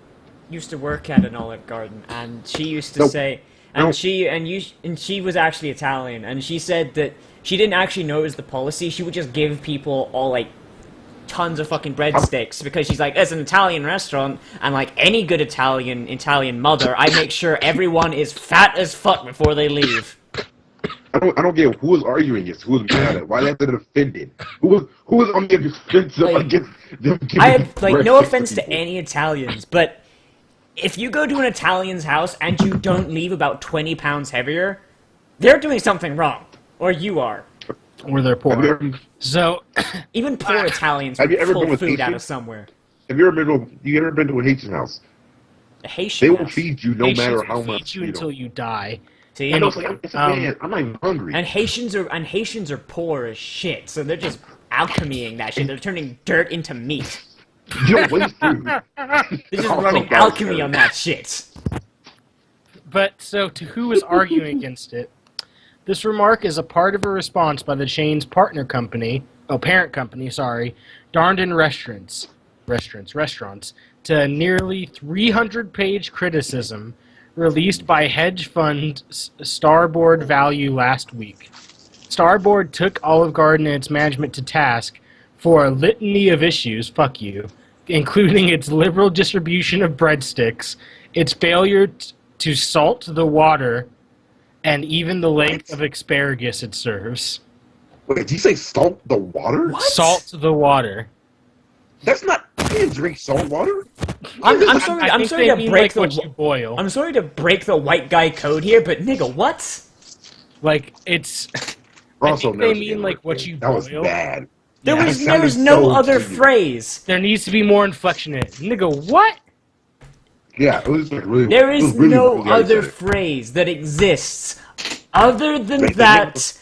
used to work at an Olive Garden, and she used to Nope. say, Nope. she was actually Italian, and she said that she didn't actually know it was the policy. She would just give people all like tons of fucking breadsticks because she's like, it's an Italian restaurant, and like any good Italian mother, I make sure everyone is fat as fuck before they leave. I don't get who is arguing against who is mad at it. Why they have to defend it? Who is on the defense Like, against them giving I have like no breadsticks to offense to people? any Italians, but if you go to an Italian's house and you don't leave about 20 pounds heavier, they're doing something wrong, or you are. Or they're poor. Have you ever, So, Even poor Italians Have you would ever pull been with food out Haitian? of somewhere. you ever been to a Haitian house? A Haitian They will house. feed you no Haitians matter will how feed much you you until know. you die. See, I know, and, it's like, it's a man. I'm not even hungry. Haitians are poor as shit, so they're just alchemying that shit. They're turning dirt into meat. You don't waste food. They're just Also running bad alchemy food. on that shit. But so, to who is arguing against it? This remark is a part of a response by the chain's parent company, Darden Restaurants, to a nearly 300-page criticism released by hedge fund Starboard Value last week. Starboard took Olive Garden and its management to task for a litany of issues, fuck you, including its liberal distribution of breadsticks, its failure to salt the water, and even the length of asparagus it serves. Wait, did you say salt the water? What? Salt the water. That's not. You didn't drink salt water. I'm I sorry. I'm think sorry they to mean break like the. what you boil. I'm sorry to break the white guy code here, but nigga, what? Like it's. Also, think they never mean, seen like, it. what you That was boil. bad. There Yeah, was it there was sounded no so other cheesy. phrase. There needs to be more inflection in it. Nigga, what? Yeah, it was like really. There it is was really no really other upsetting. phrase that exists other than Wait, that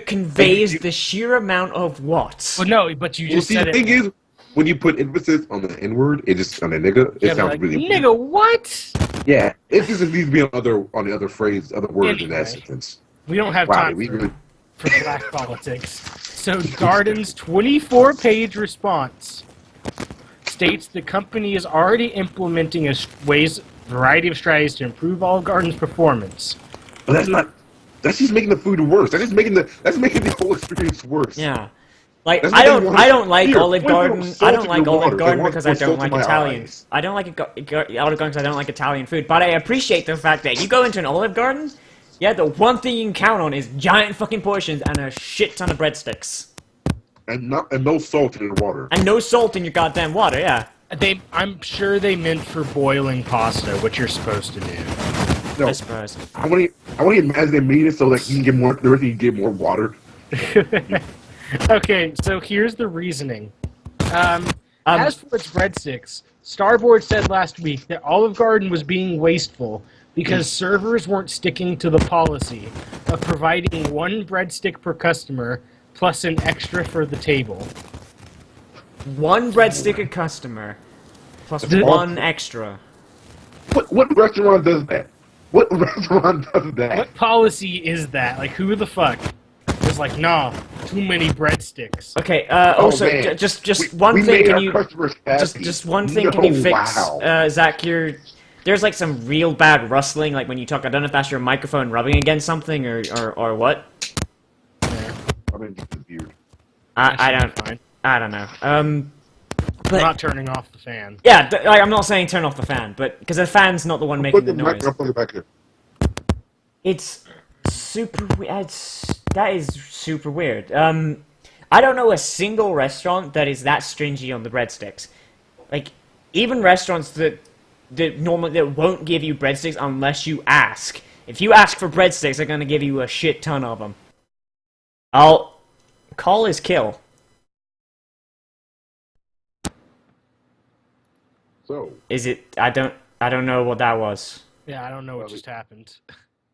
conveys you- the sheer amount of what. Well, no, but you Well, just see, said the it. thing is, when you put emphasis on the N word, it just on the nigga, it Yeah, sounds like, really. nigga, what? Yeah, it just needs to be on the other phrase, other words in that Anyway. sentence. We don't have Wow, time we for, really. for black politics. So Darden's 24-page response states the company is already implementing a variety of strategies to improve Olive Garden's performance. But that's not. That's just making the food worse. That's just making the whole experience worse. Yeah. Like That's I what they don't want. I don't like Here, Olive put a little Garden. salt I don't in like your Olive water. They Garden want because to I put don't salt in like my Italian. eyes. I don't like Olive Garden because I don't like Italian food. But I appreciate the fact that you go into an Olive Garden, yeah, the one thing you can count on is giant fucking portions and a shit ton of breadsticks. And no salt in the water. And no salt in your goddamn water, yeah. I'm sure they meant for boiling pasta, what you're supposed to do. No, I suppose. I want to imagine they made it so that you can get more, the rest of you get more water. Okay, so here's the reasoning. As for its breadsticks, Starboard said last week that Olive Garden was being wasteful because servers weren't sticking to the policy of providing one breadstick per customer plus an extra for the table. One breadstick a customer, plus That's one awful. extra. What restaurant does that? What restaurant does that? What policy is that? Like, who the fuck is like, nah, too many breadsticks? Okay. Oh, Also, man. just We one thing. made Can our you customers happy. just one thing? Can you fix, Wow. Zach? There's like some real bad rustling, like when you talk. I don't know if that's your microphone rubbing against something or what. Yeah, I mean, this is weird. I that should don't be fine. I don't know. I'm But not turning off the fan. yeah, like, I'm not saying turn off the fan, but because the fan's not the one making Put the the noise. microphone back here. It's super. That is super weird. I don't know a single restaurant that is that stingy on the breadsticks. Like, even restaurants that normally that won't give you breadsticks unless you ask. If you ask for breadsticks, they're gonna give you a shit ton of them. I'll call is kill. So, Is it? I don't know what that was. Yeah, I don't know what just happened.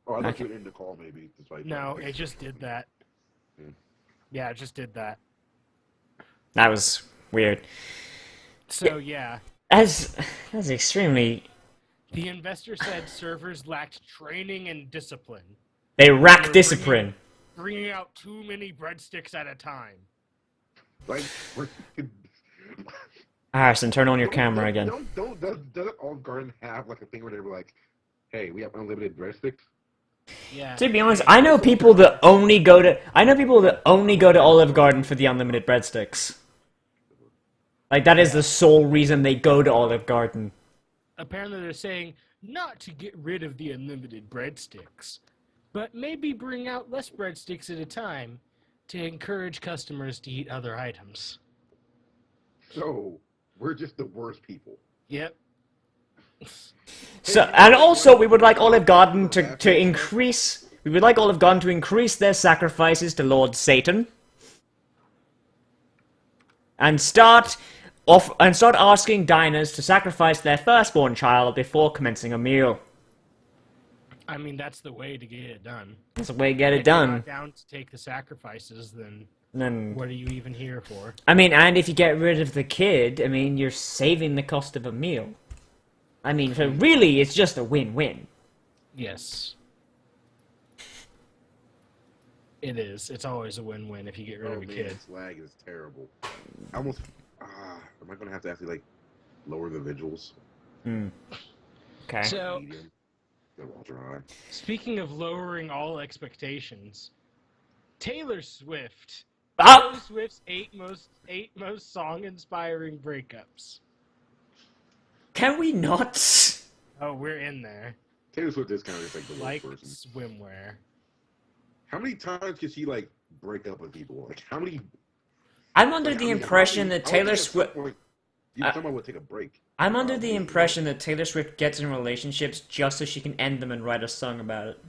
I thought you would end the call maybe. That's why you No, called. it just did that. Hmm. Yeah, it just did that. That was weird. So, yeah. That's extremely. The investor said servers lacked training and discipline, They They rack were discipline. bringing out too many breadsticks at a time. Like, we're- Harrison, turn on your camera again. Doesn't Olive Garden have like a thing where they were like, "Hey, we have unlimited breadsticks"? Yeah. To be honest, I know people that only go to Olive Garden for the unlimited breadsticks. Like that is the sole reason they go to Olive Garden. Apparently they're saying not to get rid of the unlimited breadsticks, but maybe bring out less breadsticks at a time to encourage customers to eat other items. So we're just the worst people. Yep. So, and also we would like Olive Garden to increase. We would like Olive Garden to increase their sacrifices to Lord Satan. And start asking diners to sacrifice their firstborn child before commencing a meal. I mean, that's the way to get it done. That's the way to get If it you're done. not down to take the sacrifices, then Then, what are you even here for? I mean, and if you get rid of the kid, I mean, you're saving the cost of a meal. I mean, so really, it's just a win-win. Yes. It is. It's always a win-win if you get rid of a kid. This lag is terrible. I almost. Am I gonna have to actually like lower the visuals? Okay. So, Medium. Then Walter High. speaking of lowering all expectations, Taylor Swift. Ah! Taylor Swift's eight most song-inspiring breakups. Can we not? Oh, we're in there. Taylor Swift is kind of just like the worst Like person. swimwear. How many times can she like break up with people? Like how many? I'm under like, the I mean, impression I that would Taylor think at some Swift. point, someone would take a break. I'm under the impression that Taylor Swift gets in relationships just so she can end them and write a song about it.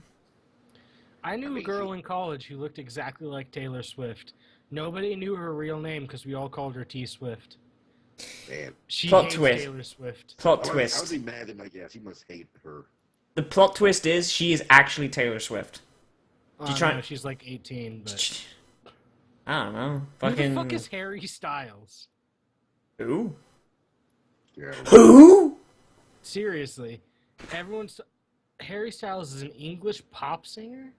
I knew a girl in college who looked exactly like Taylor Swift. Nobody knew her real name because we all called her T Swift. Man, She Plot hates twist. Taylor Swift. Plot I would twist. imagine like yeah, she must hate her. The plot twist is she is actually Taylor Swift. Oh, try- no, she's like 18, but... I don't know. Who Fucking. the fuck is Harry Styles? Who? Yeah. Who? Seriously. Harry Styles is an English pop singer?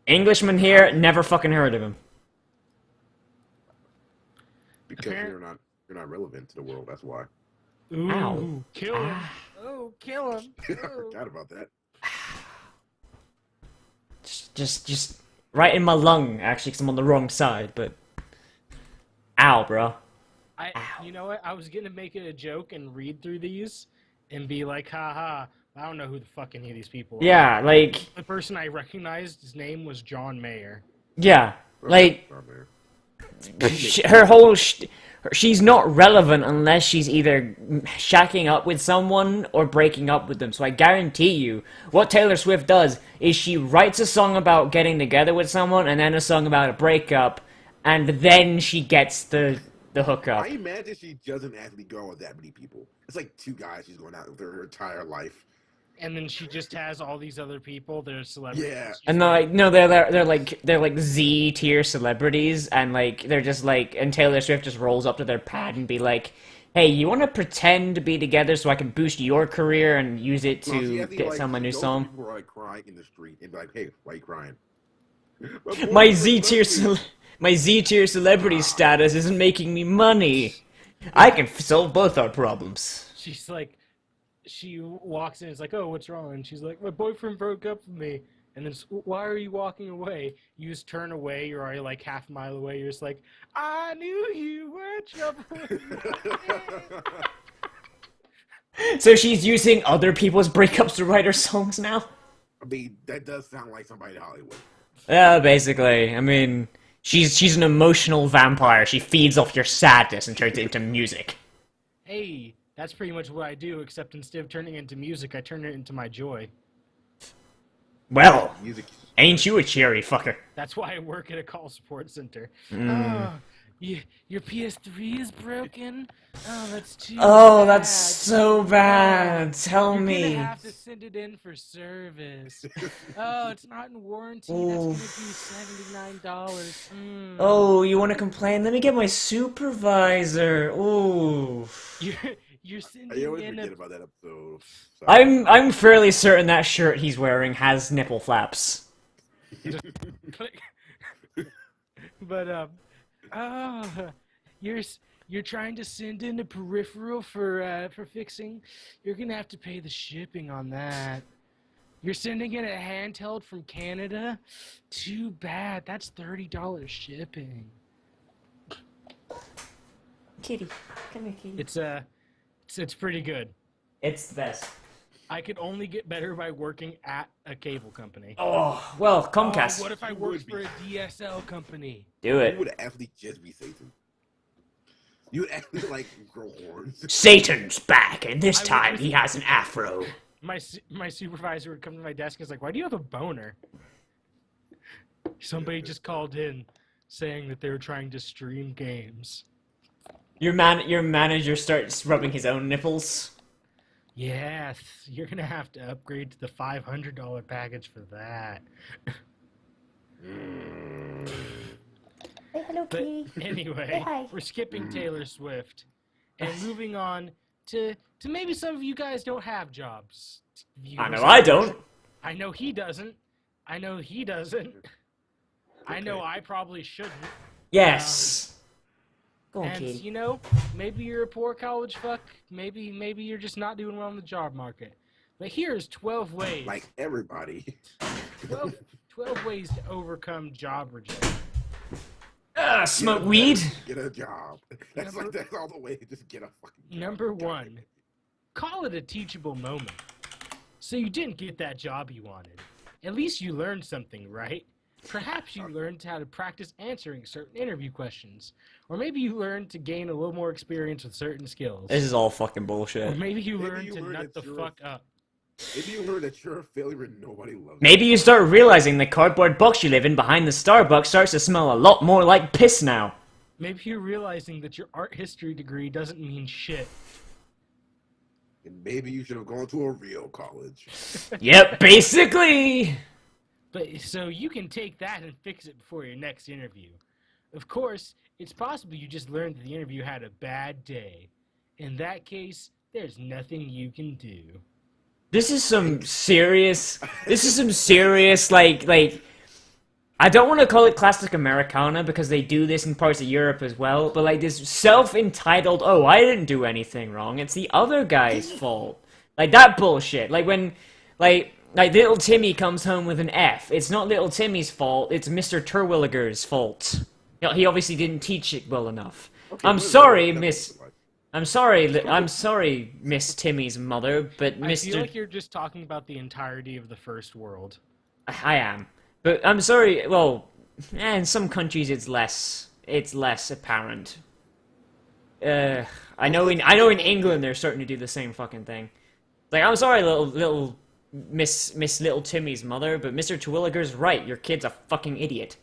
Englishman here, never fucking heard of him. Because Appar- you're not relevant to the world. That's why. Ooh, Ow. kill him. Ah. Oh, kill him. I Oh. forgot about that. Just right in my lung, actually, because I'm on the wrong side, but. Ow, bro. You know what? I was gonna make it a joke and read through these and be like, haha, I don't know who the fuck any of these people are. Yeah, like, The person I recognized, his name was John Mayer. yeah, like, Oh, man. she's not relevant unless she's either shacking up with someone or breaking up with them. So I guarantee you, what Taylor Swift does is she writes a song about getting together with someone and then a song about a breakup, and then she gets the hookup. I imagine she doesn't actually go out with that many people. It's like 2 guys she's going out with her entire life. And then she just has all these other people. They're celebrities. Yeah. And like, no, they're like Z tier celebrities, and like they're just like, and Taylor Swift just rolls up to their pad and be like, "Hey, you want to pretend to be together so I can boost your career and use it No, she to actually, get some my new knows song?" People are like crying in the street and be like, "Hey, why are you crying?" My Z tier celebrity status isn't making me money. I can solve both our problems. She's like, she walks in. It's like, oh, what's wrong? And she's like, my boyfriend broke up with me. And then, why are you walking away? You just turn away. You're already like half a mile away. You're just like, I knew you were trouble. So she's using other people's breakups to write her songs now? I mean, that does sound like somebody in Hollywood. Yeah, basically. I mean, she's an emotional vampire. She feeds off your sadness and turns it into music. Hey, that's pretty much what I do, except instead of turning it into music, I turn it into my joy. Well, Music. ain't you a cheery fucker? That's why I work at a call support center. Mm. Oh, your PS3 is broken? Oh, that's too Oh, bad. that's so bad. Tell You're me. gonna have to send it in for service. Oh, it's not in warranty. That's gonna be $79. Mm. Oh, you want to complain? Let me get my supervisor. Ooh. You're I sending always in forget a. about that episode. So. I'm fairly certain that shirt he's wearing has nipple flaps. But oh, you're trying to send in a peripheral for fixing. You're gonna have to pay the shipping on that. You're sending in a handheld from Canada. Too bad. That's $30 shipping. Kitty, come here, kitty. It's pretty good. It's the best. I could only get better by working at a cable company. Oh, well, Comcast. Oh, what if I worked for a DSL company? Do You it. would actually just be Satan. You would actually like grow horns. Satan's back, and this I would time just- he has an afro. My supervisor would come to my desk and is like, "Why do you have a boner?" Somebody just called in saying that they were trying to stream games. Your manager starts rubbing his own nipples. Yes, you're gonna have to upgrade to the $500 package for that. Hey, hello, But kitty. anyway, Hi. we're skipping Taylor Swift and moving on to maybe some of you guys don't have jobs. You I know listen- I don't. I know he doesn't. I know he doesn't. I know I probably shouldn't. Yes. Go on, And kitty. you know, maybe you're a poor college fuck. Maybe you're just not doing well in the job market. But here's 12 ways. Like everybody. 12 ways to overcome job rejection. Smoke weed. Get a job. That's all the way. Just get a fucking job. Number 1, call it a teachable moment. So you didn't get that job you wanted. At least you learned something, right? Perhaps you learned how to practice answering certain interview questions. Or maybe you learned to gain a little more experience with certain skills. This is all fucking Or bullshit. maybe you Maybe learned you to learned nut that the you're a- fuck up. Maybe you heard that you're a failure and nobody loves you. Maybe you start realizing the cardboard box you live in behind the Starbucks starts to smell a lot more like piss now. Maybe you're realizing that your art history degree doesn't mean shit. And maybe you should have gone to a real college. Yep, basically. But so you can take that and fix it before your next interview. Of course, it's possible you just learned that the interview had a bad day. In that case, there's nothing you can do. This is some serious, like, I don't want to call it classic Americana because they do this in parts of Europe as well, but like this self-entitled, oh, I didn't do anything wrong, it's the other guy's fault. Like that bullshit. Like when, like little Timmy comes home with an F, it's not little Timmy's fault, it's Mr. Terwilliger's fault. He obviously didn't teach it well enough. Okay, I'm what is sorry, that? Miss. I'm sorry, Miss Timmy's mother, but I feel Mr. like you're just talking about the entirety of the first world. I am. But I'm sorry, well, in some countries it's less apparent. I know in England they're starting to do the same fucking thing. Like, I'm sorry, little Miss Little Timmy's mother, but Mr. Terwilliger's right. Your kid's a fucking idiot.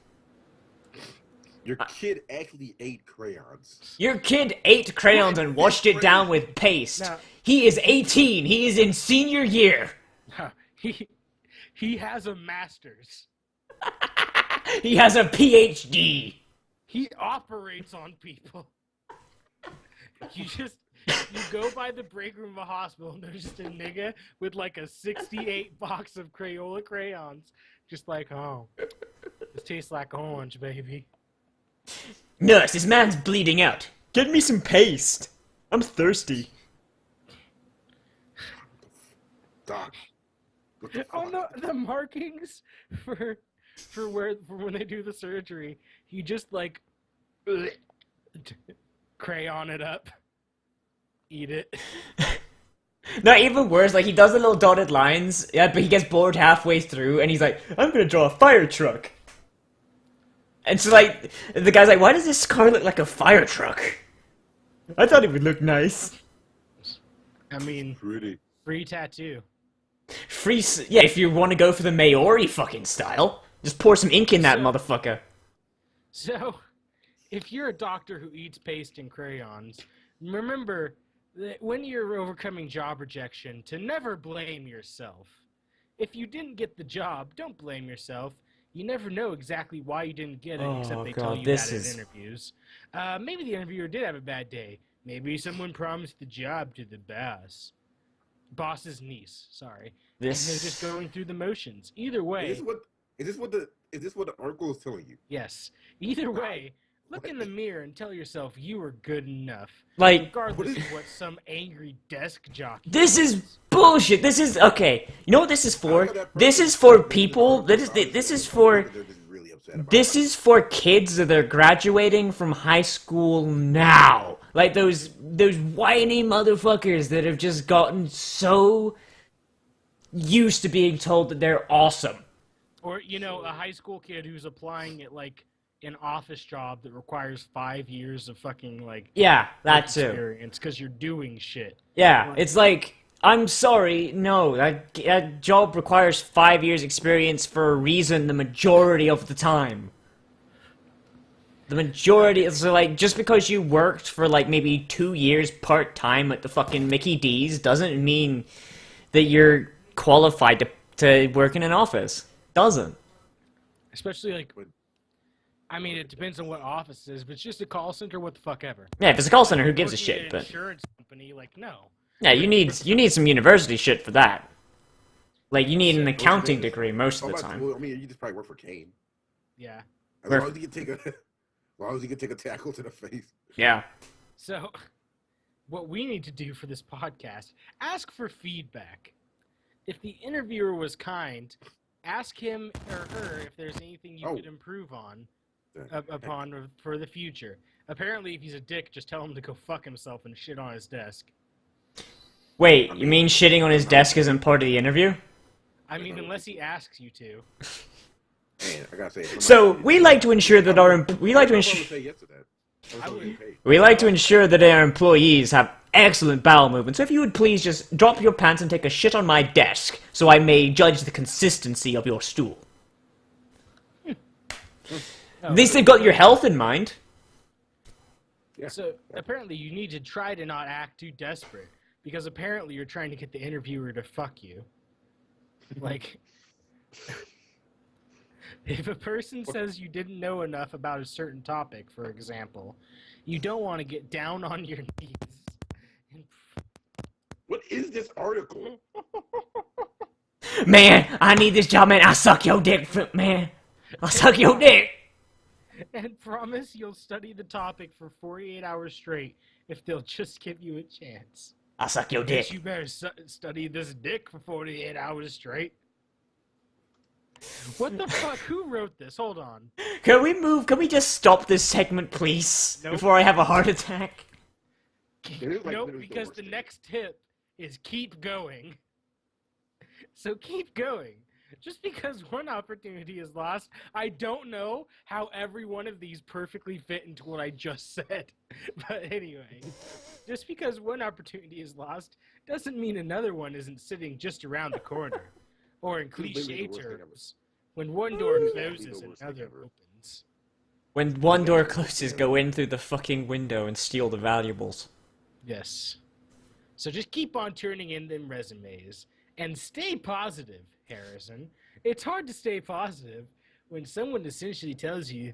Your kid actually ate crayons. Your kid ate crayons and washed it down with paste. No. He is 18. He is in senior year. He has a master's. He has a PhD. He operates on people. You go by the break room of a hospital and there's just a nigga with like a 68 box of Crayola crayons. Just like, oh, this tastes like orange, baby. Nurse, this man's bleeding out. Get me some paste. I'm thirsty. Doc. What the On fuck? the markings for when they do the surgery, he just like crayon it up, eat it. No, even worse, like, he does the little dotted lines, yeah, but he gets bored halfway through, and he's like, I'm gonna draw a fire truck. And so, like, the guy's like, why does this car look like a fire truck? I thought it would look nice. I mean, Pretty. free tattoo. Yeah, if you want to go for the Maori fucking style, just pour some ink in that motherfucker. So, if you're a doctor who eats paste and crayons, remember that when you're overcoming job rejection, to never blame yourself. If you didn't get the job, don't blame yourself. You never know exactly why you didn't get it, except they tell you that in interviews. Maybe the interviewer did have a bad day. Maybe someone promised the job to the boss. Boss's niece, sorry. And they're just going through the motions. Either way... Is this what the article is telling you? Yes. Either way, look in the mirror and tell yourself you are good enough. Like, Regardless of what some angry desk jockey... this is bullshit. This is, okay, you know what this is for? This is for people, this is for... They're just really upset about This is for kids that are graduating from high school now. Like those whiny motherfuckers that have just gotten so used to being told that they're awesome. Or, you know, a high school kid who's applying at, like, an office job that requires 5 years of fucking, like... Yeah, that too. Experience, because you're doing shit. Yeah, it's like, I'm sorry, no, that job requires 5 years experience for a reason the majority of the time. The majority, so like, just because you worked for like maybe 2 years part-time at the fucking Mickey D's doesn't mean that you're qualified to work in an office. Doesn't. Especially, like... I mean, it depends on what office it is, but it's just a call center, what the fuck ever. Yeah, if it's a call center, who gives a Working shit, at an but... insurance company, like, no. Yeah, you need some university shit for that. Like, you need an accounting degree most of the time. Well, I mean, you just probably work for Kane. Yeah. As long as you can take a tackle to the face. Yeah. So, what we need to do for this podcast, ask for feedback. If the interviewer was kind, ask him or her if there's anything you could improve on for the future. Apparently, if he's a dick, just tell him to go fuck himself and shit on his desk. Wait, you mean shitting on his desk isn't part of the interview? I mean, unless he asks you to. Man, I gotta say. So we like to ensure that we like to ensure that our employees have excellent bowel movement. So if you would please just drop your pants and take a shit on my desk, so I may judge the consistency of your stool. At least they've got your health in mind. Yeah. So apparently, you need to try to not act too desperate, because apparently you're trying to get the interviewer to fuck you. Like, if a person says you didn't know enough about a certain topic, for example, you don't want to get down on your knees. What is this article? Man, I need this job, man. I'll suck your dick, man. I'll suck your dick. And promise you'll study the topic for 48 hours straight if they'll just give you a chance. I'll suck your dick. You better study this dick for 48 hours straight. What the fuck? Who wrote this? Hold on. Can we move? Can we just stop this segment, please? Nope. Before I have a heart attack? It is like Nope, literally the because worst the thing. next tip is keep going. So keep going. Just because one opportunity is lost, I don't know how every one of these perfectly fit into what I just said. But anyway, just because one opportunity is lost doesn't mean another one isn't sitting just around the corner. Or in This is literally cliche the worst thing ever. terms, when one door This is closes, the worst thing another ever. opens. When one door closes, go in through the fucking window and steal the valuables. Yes. So just keep on turning in them resumes and stay positive, Harrison. It's hard to stay positive when someone essentially tells you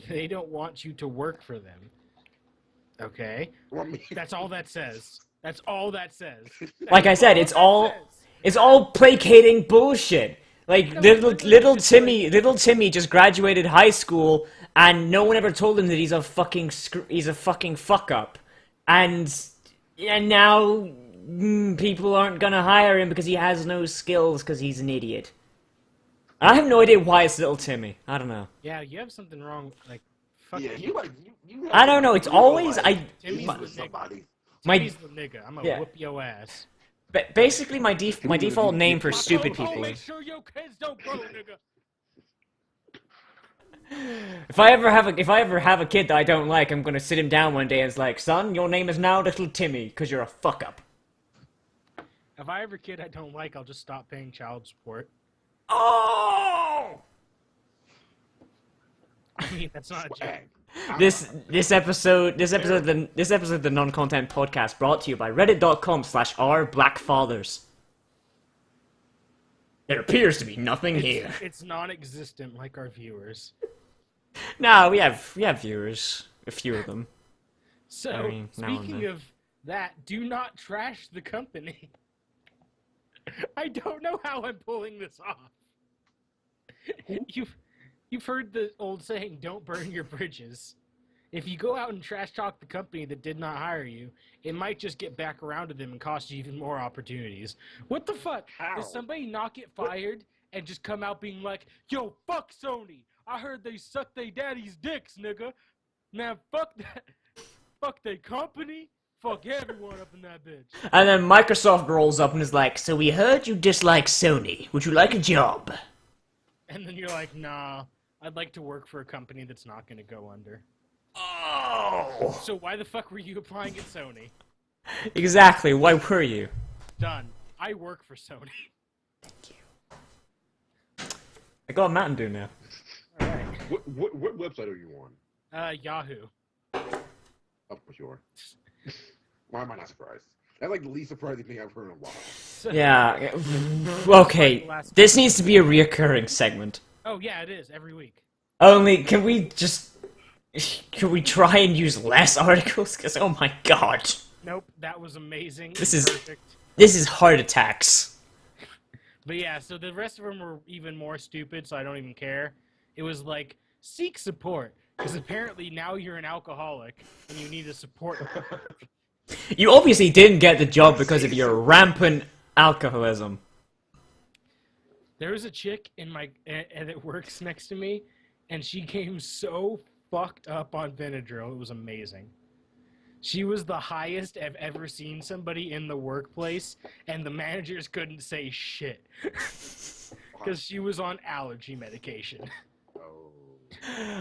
they don't want you to work for them. Okay? Well, I mean, That's all that says. That's all that says. Like I That's said, all it's that all says. it's all placating bullshit. Like No, little it's little just Timmy, little Timmy just graduated high school, and no one ever told him that he's a fucking fuck up, and now people aren't gonna hire him because he has no skills because he's an idiot. I have no idea why it's little Timmy. I don't know. Yeah, you have something wrong. Like, fuck yeah, you. you like you. I don't know. It's always Timmy's my, the nigga. somebody. my Timmy's the nigga. I'm gonna Yeah. whoop your ass. basically my default name for My stupid phone, people. Make sure your kids don't grow, nigga. If I ever have a kid that I don't like, I'm gonna sit him down one day and it's like, son, your name is now little Timmy because you're a fuck up. If I ever kid I don't like, I'll just stop paying child support. Oh! I mean, that's not a joke. Swag. This episode of the non-content podcast brought to you by reddit.com/rblackfathers. There appears to be nothing here. It's non-existent like our viewers. No, we have viewers, a few of them. So, I mean, now and speaking then. of that, do not trash the company. I don't know how I'm pulling this off. You've heard the old saying, don't burn your bridges. If you go out and trash talk the company that did not hire you, it might just get back around to them and cost you even more opportunities. What the fuck? How? Does somebody not get fired and just come out being like, yo, fuck Sony. I heard they suck they daddy's dicks, nigga. Man, fuck that. Fuck they company. Fuck everyone up in that bitch. And then Microsoft rolls up and is like, so we heard you dislike Sony. Would you like a job? And then you're like, nah, I'd like to work for a company that's not gonna go under. Oh! So why the fuck were you applying at Sony? Exactly, why were you? Done. I work for Sony. I got a Mountain Dew now. Alright. What website are you on? Yahoo. Oh, for sure. Why am I not surprised? That's like the least surprising thing I've heard in a while. So- Yeah. Okay, this needs to be a reoccurring segment. Oh yeah, it is every week. Only, can we try and use less articles? Because, oh my god. Nope, that was amazing. This and is- perfect. This is heart attacks. But yeah, so the rest of them were even more stupid, so I don't even care. It was like, seek support, because apparently now you're an alcoholic and you need a support. You obviously didn't get the job because of your rampant alcoholism. There was a chick in my that works next to me, and she came so fucked up on Benadryl. It was amazing. She was the highest I've ever seen somebody in the workplace, and the managers couldn't say shit because she was on allergy medication. Oh.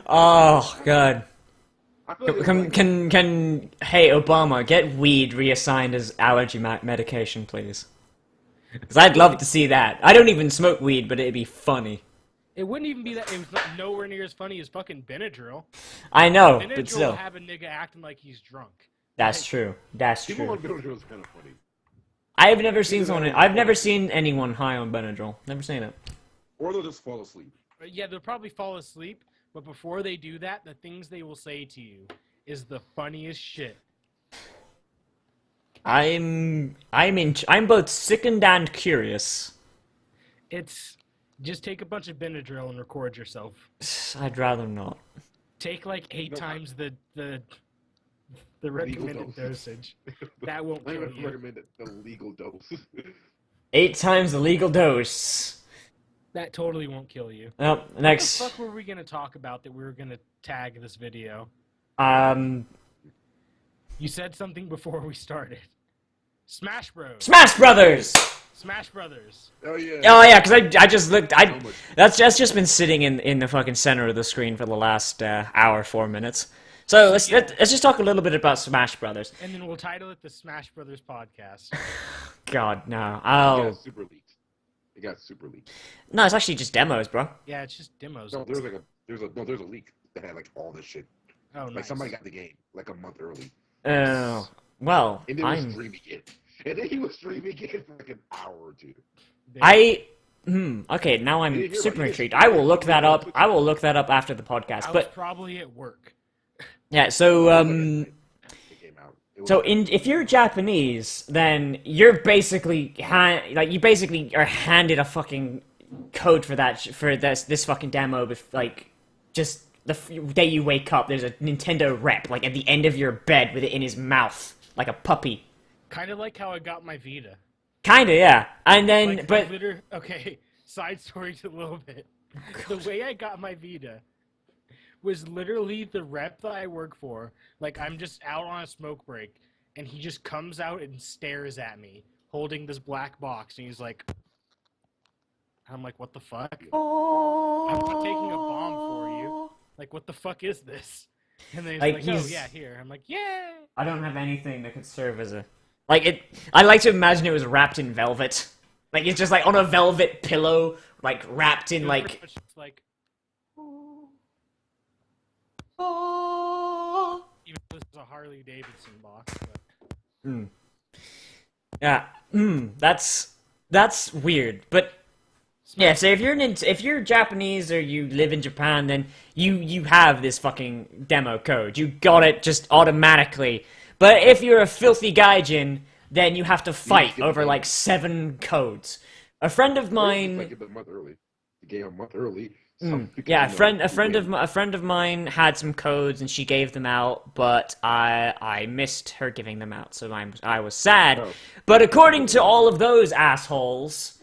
Oh god. I feel like it's like- Can hey Obama, get weed reassigned as allergy medication, please? Because I'd love to see that. I don't even smoke weed, but it'd be funny. It wouldn't even be that. It was not, nowhere near as funny as fucking Benadryl. I know, Benadryl but still, will have a nigga acting like he's drunk. that's true. That's people on true. Benadryl is kind of funny. I've never seen someone. I've never seen anyone high on Benadryl. Never seen it. Or they'll just fall asleep. Yeah, they'll probably fall asleep, but before they do that, the things they will say to you is the funniest shit. I'm both sickened and curious. It's just take a bunch of Benadryl and record yourself. I'd rather not. Take like 8 No, times the recommended dose. dosage. That won't I kill would you. recommend the legal dose. 8 times the legal dose. That totally won't kill you. Well, next. What the fuck were we gonna talk about that we were gonna tag this video? Um, You said something before we started. Smash Bros. Smash Brothers. Smash Brothers. Oh yeah. Oh yeah, because I just looked. So much. That's just been sitting in the fucking center of the screen for the last hour 4 minutes. So let's just talk a little bit about Smash Brothers. And then we'll title it the Smash Brothers podcast. God no. It Oh got super leaked. It got super leaked. no, it's actually just demos, bro. Yeah, it's just demos. No, there's a leak that had like all this shit. Oh, Like nice. somebody got the game like a month early. Oh well, And then was I'm. streaming it. And then he was streaming it for like an hour or two. Okay, now I'm You're right, super you're intrigued. right. I will look that up. I will look that up after the podcast. I was But probably at work. yeah, so It came out. It was So like- if you're Japanese, then you're basically you basically are handed a fucking code for this fucking demo with like just the day you wake up. There's a Nintendo rep like at the end of your bed with it in his mouth like a puppy. Kind of like how I got my Vita. Kinda, yeah. And then Like, but okay, side story to a little bit. The way I got my Vita was literally the rep that I work for. Like, I'm just out on a smoke break, and he just comes out and stares at me, holding this black box, and he's like, I'm like, what the fuck? I'm not taking a bomb for you. Like, what the fuck is this? And then he's Like, like, he's- oh, yeah, here. I'm like, yeah. I don't have anything that could serve as a like it. I like to imagine it was wrapped in velvet. Like it's just like on a velvet pillow, like wrapped in It was like. pretty much just like, even though this is a Harley Davidson box, but... Yeah, that's weird. But yeah, so if you're Japanese or you live in Japan, then you have this fucking demo code. You got it just automatically. But if you're a filthy gaijin, then you have to fight get over the like 7 codes. A friend of mine. Like a month early. The game a month early. Yeah, a friend of mine had some codes and she gave them out, but I missed her giving them out, so I was sad. Oh. But according to all of those assholes,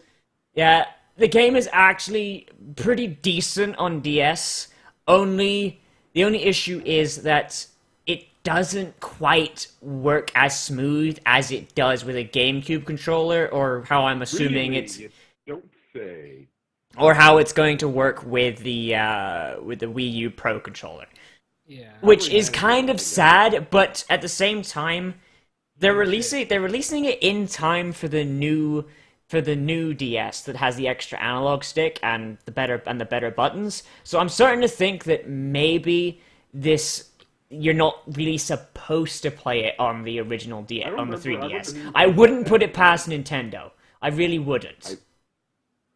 yeah, the game is actually pretty decent on DS. The only issue is that it doesn't quite work as smooth as it does with a GameCube controller, or how I'm assuming it's. You don't say. Or how it's going to work with the Wii U Pro controller, Yeah. which is kind of sad. But at the same time, they're releasing it in time for the new DS that has the extra analog stick and the better buttons. So I'm starting to think that maybe you're not really supposed to play it on the original DS on the 3DS. I wouldn't put it past Nintendo. I really wouldn't.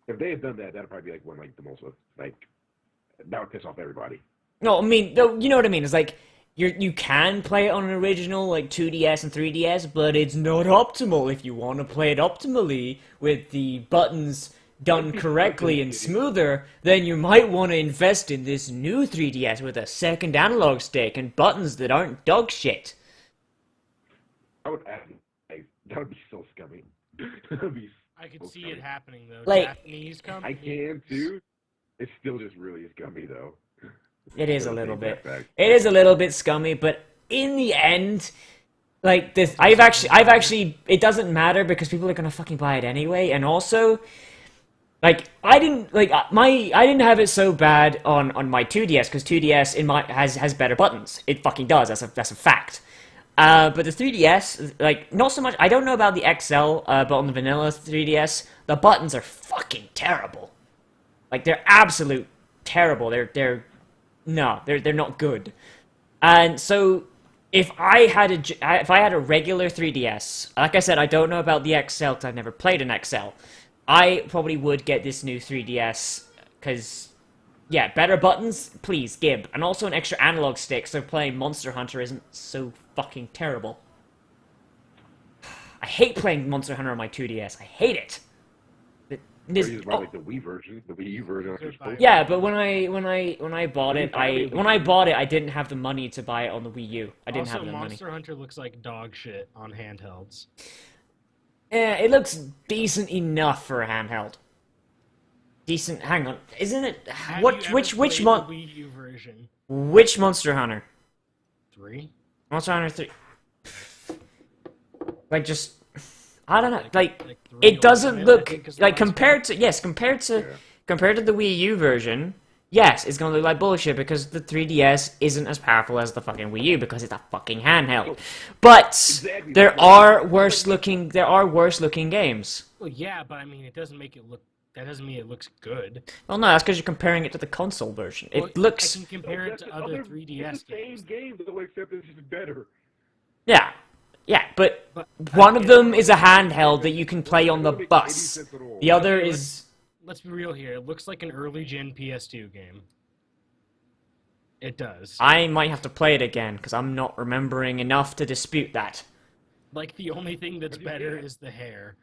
If they had done that, that'd probably be like one like the most like that would piss off everybody. No, I mean, no, you know what I mean. It's like you can play it on an original like 2DS and 3DS, but it's not optimal. If you want to play it optimally with the buttons done correctly and smoother, then you might want to invest in this new 3DS with a second analog stick and buttons that aren't dog shit. I would add like, that would be so scummy. That would be. I could see it happening though. Like- Japanese company. I can too. It's still just really scummy though. It is a Gotta little take that bit. back. It is a little bit scummy, but in the end, like this, I've actually, it doesn't matter because people are gonna fucking buy it anyway, and also, like, I didn't have it so bad on my 2DS because 2DS has better buttons. It fucking does. That's a fact. But the 3DS, like, not so much. I don't know about the XL, but on the vanilla 3DS, the buttons are fucking terrible. Like, they're absolute terrible. They're not good. And so, if I had a regular 3DS, like I said, I don't know about the XL because I've never played an XL. I probably would get this new 3DS because, yeah, better buttons, please, Gib, and also an extra analog stick so playing Monster Hunter isn't so fucking terrible. I hate playing Monster Hunter on my 2DS. I hate it. Or you just buy like the Wii version, the Wii U version. Goodbye. Yeah, but when I bought it, I didn't have the money to buy it on the Wii U. I didn't Also, have the money. Monster Hunter looks like dog shit on handhelds. Yeah, it looks decent enough for a handheld. decent. Hang on, isn't it? Have What? you ever Which played the mon? Wii U version? Which Monster Hunter? 3? Monster Hunter 3. Like just, I don't know. Like 3 it doesn't Ultimate, I look think is the like last compared to compared to the Wii U version. Yes, it's gonna look like bullshit because the 3DS isn't as powerful as the fucking Wii U because it's a fucking handheld. But Exactly. there are worse looking games. Well, yeah, but I mean, it doesn't make it look. That doesn't mean it looks good. Well, no, that's because you're comparing it to the console version. Well, It looks, I can compare it to other It's 3DS the same games. game, though, except it's just better. yeah, but But one of them is a handheld that you can play on the It doesn't make any bus. sense at all. The other is. let's be real here. It looks like an early gen PS2 game. It does. I might have to play it again because I'm not remembering enough to dispute that. Like the only thing that's better is the hair.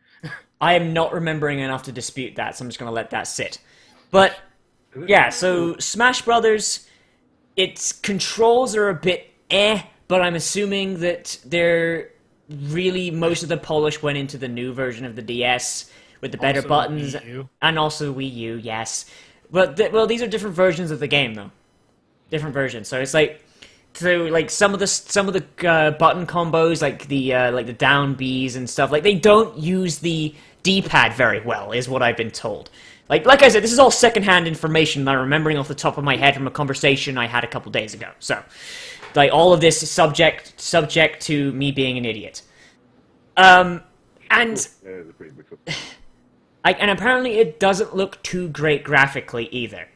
I am not remembering enough to dispute that, so I'm just gonna let that sit. But yeah, so Smash Brothers, its controls are a bit but I'm assuming that they're really most of the polish went into the new version of the DS with the better Also the buttons Wii U. and also Wii U, yes. But well, these are different versions of the game though. Different versions. So it's like some of the button combos like the down Bs and stuff, like they don't use the D-pad very well is what I've been told. Like I said, this is all secondhand information that I'm remembering off the top of my head from a conversation I had a couple days ago. So like all of this is subject to me being an idiot. And Yeah, it's a pretty mix up. and apparently it doesn't look too great graphically either.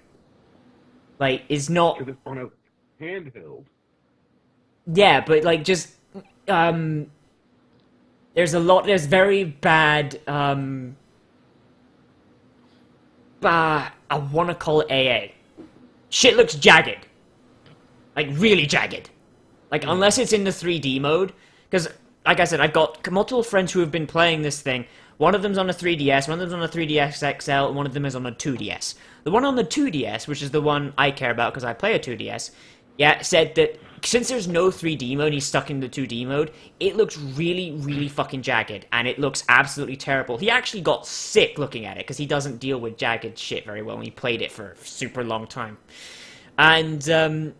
Like it's not. Because it's on a handheld. Yeah, but like just there's very bad I want to call it AA. Shit looks jagged. Like really jagged. Like unless it's in the 3D mode, because like I said, I've got multiple friends who have been playing this thing. One of them's on a 3DS, one of them's on a 3DS XL, and one of them is on a 2DS. The one on the 2DS, which is the one I care about because I play a 2DS, yeah, said that since there's no 3D mode, he's stuck in the 2D mode, it looks really, really fucking jagged, and it looks absolutely terrible. He actually got sick looking at it, because he doesn't deal with jagged shit very well, and he played it for a super long time. And,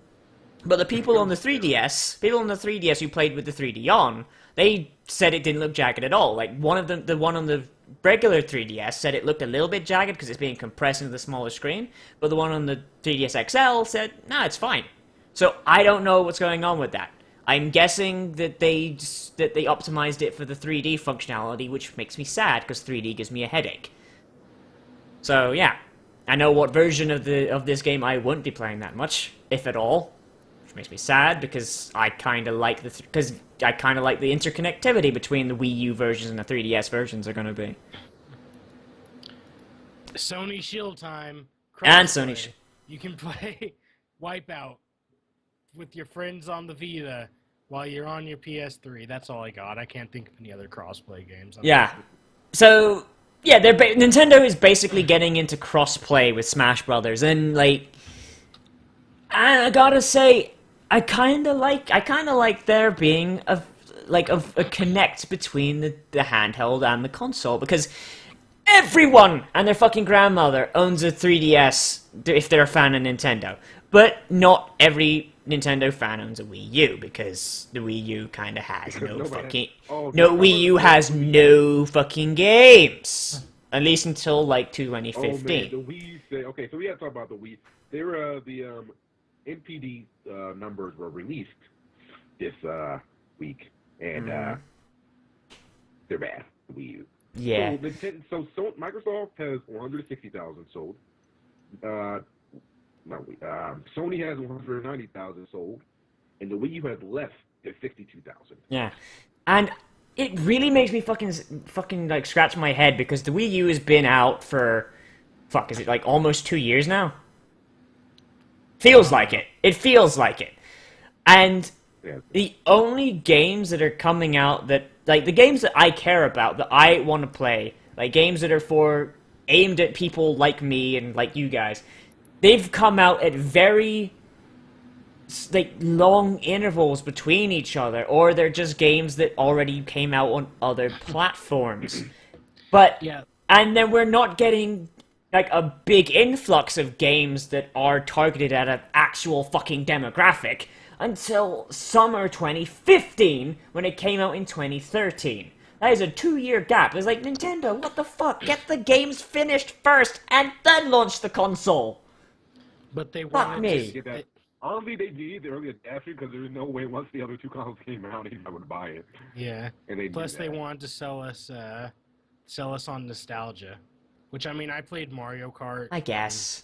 but the people on the 3DS who played with the 3D on, they said it didn't look jagged at all. Like, one of them, the one on the regular 3DS said it looked a little bit jagged because it's being compressed into the smaller screen, but the one on the 3DS XL said, nah, it's fine. So I don't know what's going on with that. I'm guessing that they optimized it for the 3D functionality, which makes me sad because 3D gives me a headache. So yeah, I know what version of this game I won't be playing that much, if at all, which makes me sad because I kind of like the interconnectivity between the Wii U versions and the 3DS versions are going to be. Sony Shield time. And Crossplay. Sony You can play Wipeout with your friends on the Vita while you're on your PS3. That's all I got. I can't think of any other crossplay games. Yeah. So yeah, Nintendo is basically getting into crossplay with Smash Brothers, and like, I gotta say, I kind of like there being a connect between the handheld and the console, because everyone and their fucking grandmother owns a 3DS if they're a fan of Nintendo, but not every Nintendo fan owns a Wii U, because the Wii U kind of has no fucking games, at least until like 2015. Oh man, the Wii. Okay, so we have to talk about the Wii. The NPD numbers were released this week, and they're bad. The Wii U. Yeah. So Microsoft has 160,000 sold. Sony has 190,000 sold, and the Wii U has less than 62,000. Yeah, and it really makes me fucking like scratch my head, because the Wii U has been out for is it like almost 2 years now? Feels like it. It feels like it. And Yeah. the only games that are coming out that, like, the games that I care about, that I want to play, like games that are aimed at people like me and like you guys, they've come out at very like long intervals between each other, or they're just games that already came out on other platforms. But Yeah. and then we're not getting like a big influx of games that are targeted at an actual fucking demographic until summer 2015 when it came out in 2013. That is a 2-year gap. It's like, Nintendo, what the fuck? Get the games finished first and then launch the console. But they Fuck wanted me. to- That. Honestly, they need the early adaptation because there's no way once the other two consoles came out, anyone would buy it. Yeah. And they Plus, knew they that. wanted to sell us on nostalgia. Which, I mean, I played Mario Kart. I guess.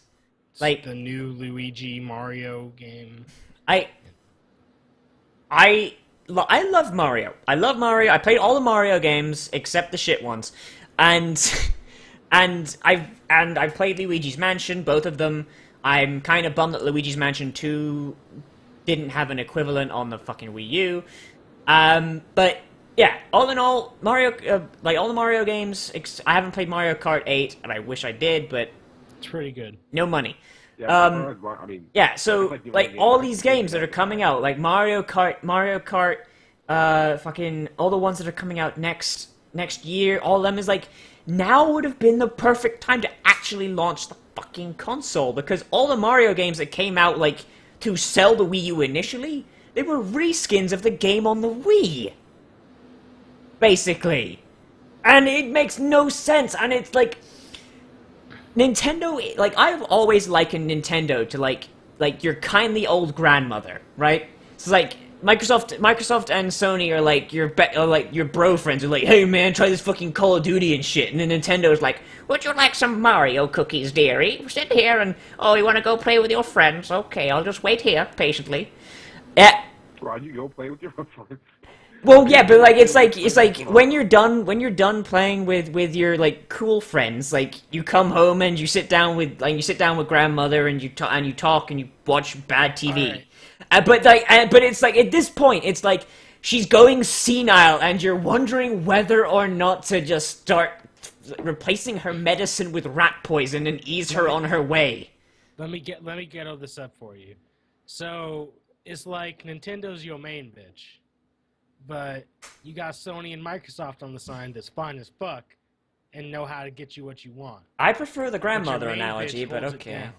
and like- the new Luigi Mario game. I love Mario. I love Mario. I played all the Mario games except the shit ones, and I've played Luigi's Mansion, both of them. I'm kind of bummed that Luigi's Mansion 2 didn't have an equivalent on the fucking Wii U. But yeah, all in all, Mario, like all the Mario games. I haven't played Mario Kart 8, and I wish I did, but It's pretty good. no money. Yeah, I mean, Yeah, so like the like only all game these I can games that are coming out, like Mario Kart, fucking all the ones that are coming out next year, all of them is like now would have been the perfect time to actually launch the fucking console because all the Mario games that came out like to sell the Wii U initially, they were reskins of the game on the Wii. Basically. And it makes no sense and it's like Nintendo, like, I've always likened Nintendo to, like your kindly old grandmother, right? It's like, Microsoft and Sony are like your bro friends are like, hey man, try this fucking Call of Duty and shit, and then Nintendo's like, would you like some Mario cookies, dearie? Sit here and, oh, you want to go play with your friends? Okay, I'll just wait here, patiently. Yeah. Rod, you go play with your friends. Well, yeah, but like it's like when you're done playing with your like cool friends, like you come home and you sit down with grandmother and you talk and you watch bad TV. Alright. But it's like at this point it's like she's going senile and you're wondering whether or not to just start replacing her medicine with rat poison and ease her on her way. Let me get all this up for you. So it's like Nintendo's your main bitch, but you got Sony and Microsoft on the side that's fine as fuck and know how to get you what you want. I prefer the But your grandmother main analogy, bitch but holds it okay. down.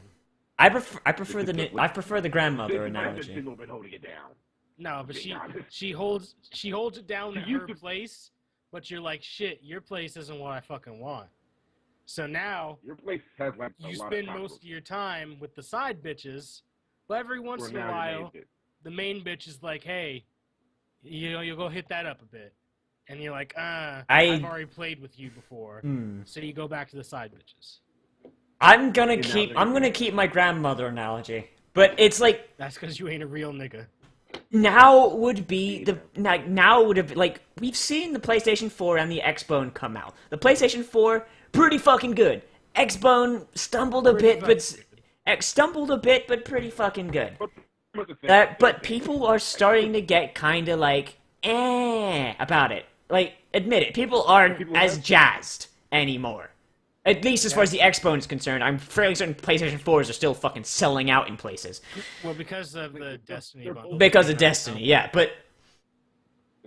I prefer the grandmother Been analogy. holding it down. No, but Being honest. she holds it down to She used her to- place, but you're like, shit, your place isn't what I fucking want. So now Your place has like a you lot spend of most of your time with the side bitches, but every once in a while the main bitch is like, hey, you'll go hit that up a bit. And you're like, I've already played with you before. So you go back to the side bitches. I'm gonna keep my grandmother analogy, but it's like That's because you ain't a real nigga. now would have like we've seen the PlayStation 4 and the Xbone come out. The PlayStation 4 pretty fucking good. Xbone stumbled a bit, but pretty fucking good. But people are starting to get kind of like about it. Like admit it, people aren't People as have- jazzed anymore. At least as far as the Xbone is concerned, I'm fairly certain PlayStation 4s are still fucking selling out in places. Well, because of the Destiny bundle. Because of Destiny, yeah. But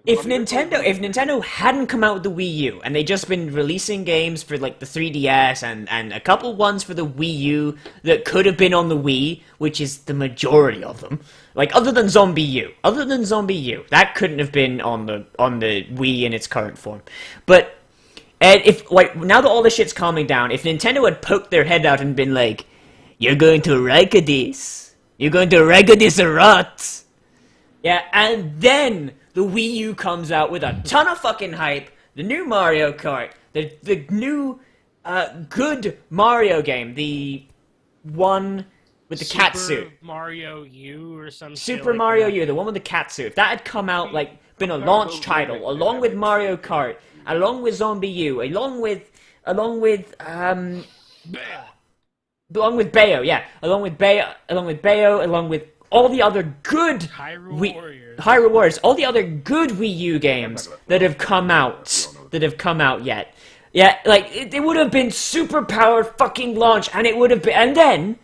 if Nintendo hadn't come out with the Wii U and they just been releasing games for like the 3DS and a couple ones for the Wii U that could have been on the Wii, which is the majority of them, like other than Zombie U, that couldn't have been on the Wii in its current form. But and if like now that all this shit's calming down, if Nintendo had poked their head out and been like, "You're going to wreck this a lot," yeah, and then the Wii U comes out with a ton of fucking hype, the new Mario Kart, the new good Mario game, the one with the cat suit. Super Mario U or some shit Super like Mario that. U, the one with the cat suit. If that had come out, like, been a launch title, along with Mario Kart, along with Zombie U, along with Bayo, yeah, along with Bayo, along with all the other good Hyrule Warriors. Hyrule Warriors, all the other good Wii U games that have come out yet. Yeah, like it would have been super powered fucking launch, and it would have been,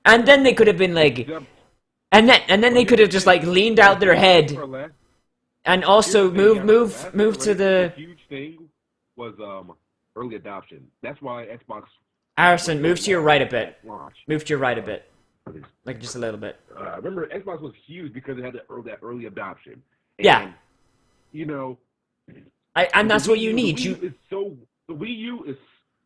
and then they could have been like, and then they could have just like leaned out their head and also move to the. huge thing was early adoption. That's why Xbox Harrison, move to your right a bit. Launch. Move to your right a bit. Like just a little bit. Remember, Xbox was huge because it had that early adoption. And, Yeah. You know. And that's the what Wii you U- need. The Wii You U is so. The Wii U is.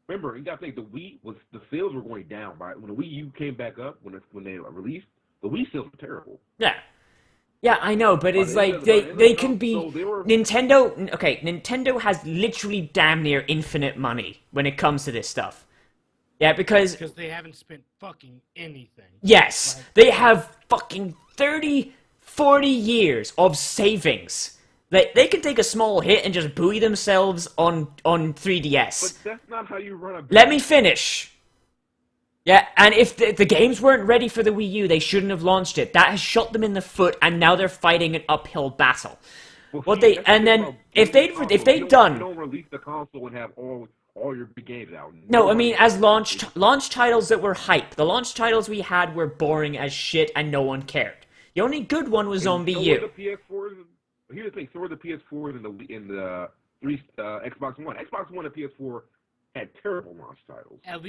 Remember, you got to think the sales were going down. Right when the Wii U came back up when they released, the Wii sales were terrible. Yeah. Yeah, I know, but it's By the like end of they the- can be so they were- Nintendo. Okay, Nintendo has literally damn near infinite money when it comes to this stuff. Yeah, because Because they haven't spent fucking anything. yes, they have fucking 30, 40 years of savings. They can take a small hit and just buoy themselves on 3DS. But that's not how you run a. Let me finish. Yeah, and if the games weren't ready for the Wii U, they shouldn't have launched it. That has shot them in the foot, and now they're fighting an uphill battle. Well, They that's and the then problem. if they'd You done don't release the console and have all your big games out. no, I Nobody- mean as launch titles that were hype. The launch titles we had were boring as shit, and no one cared. The only good one was Zombie So were U. the PS4s. Here's the thing: so were the PS4s and the Xbox One. Xbox One and PS4 had terrible launch titles. At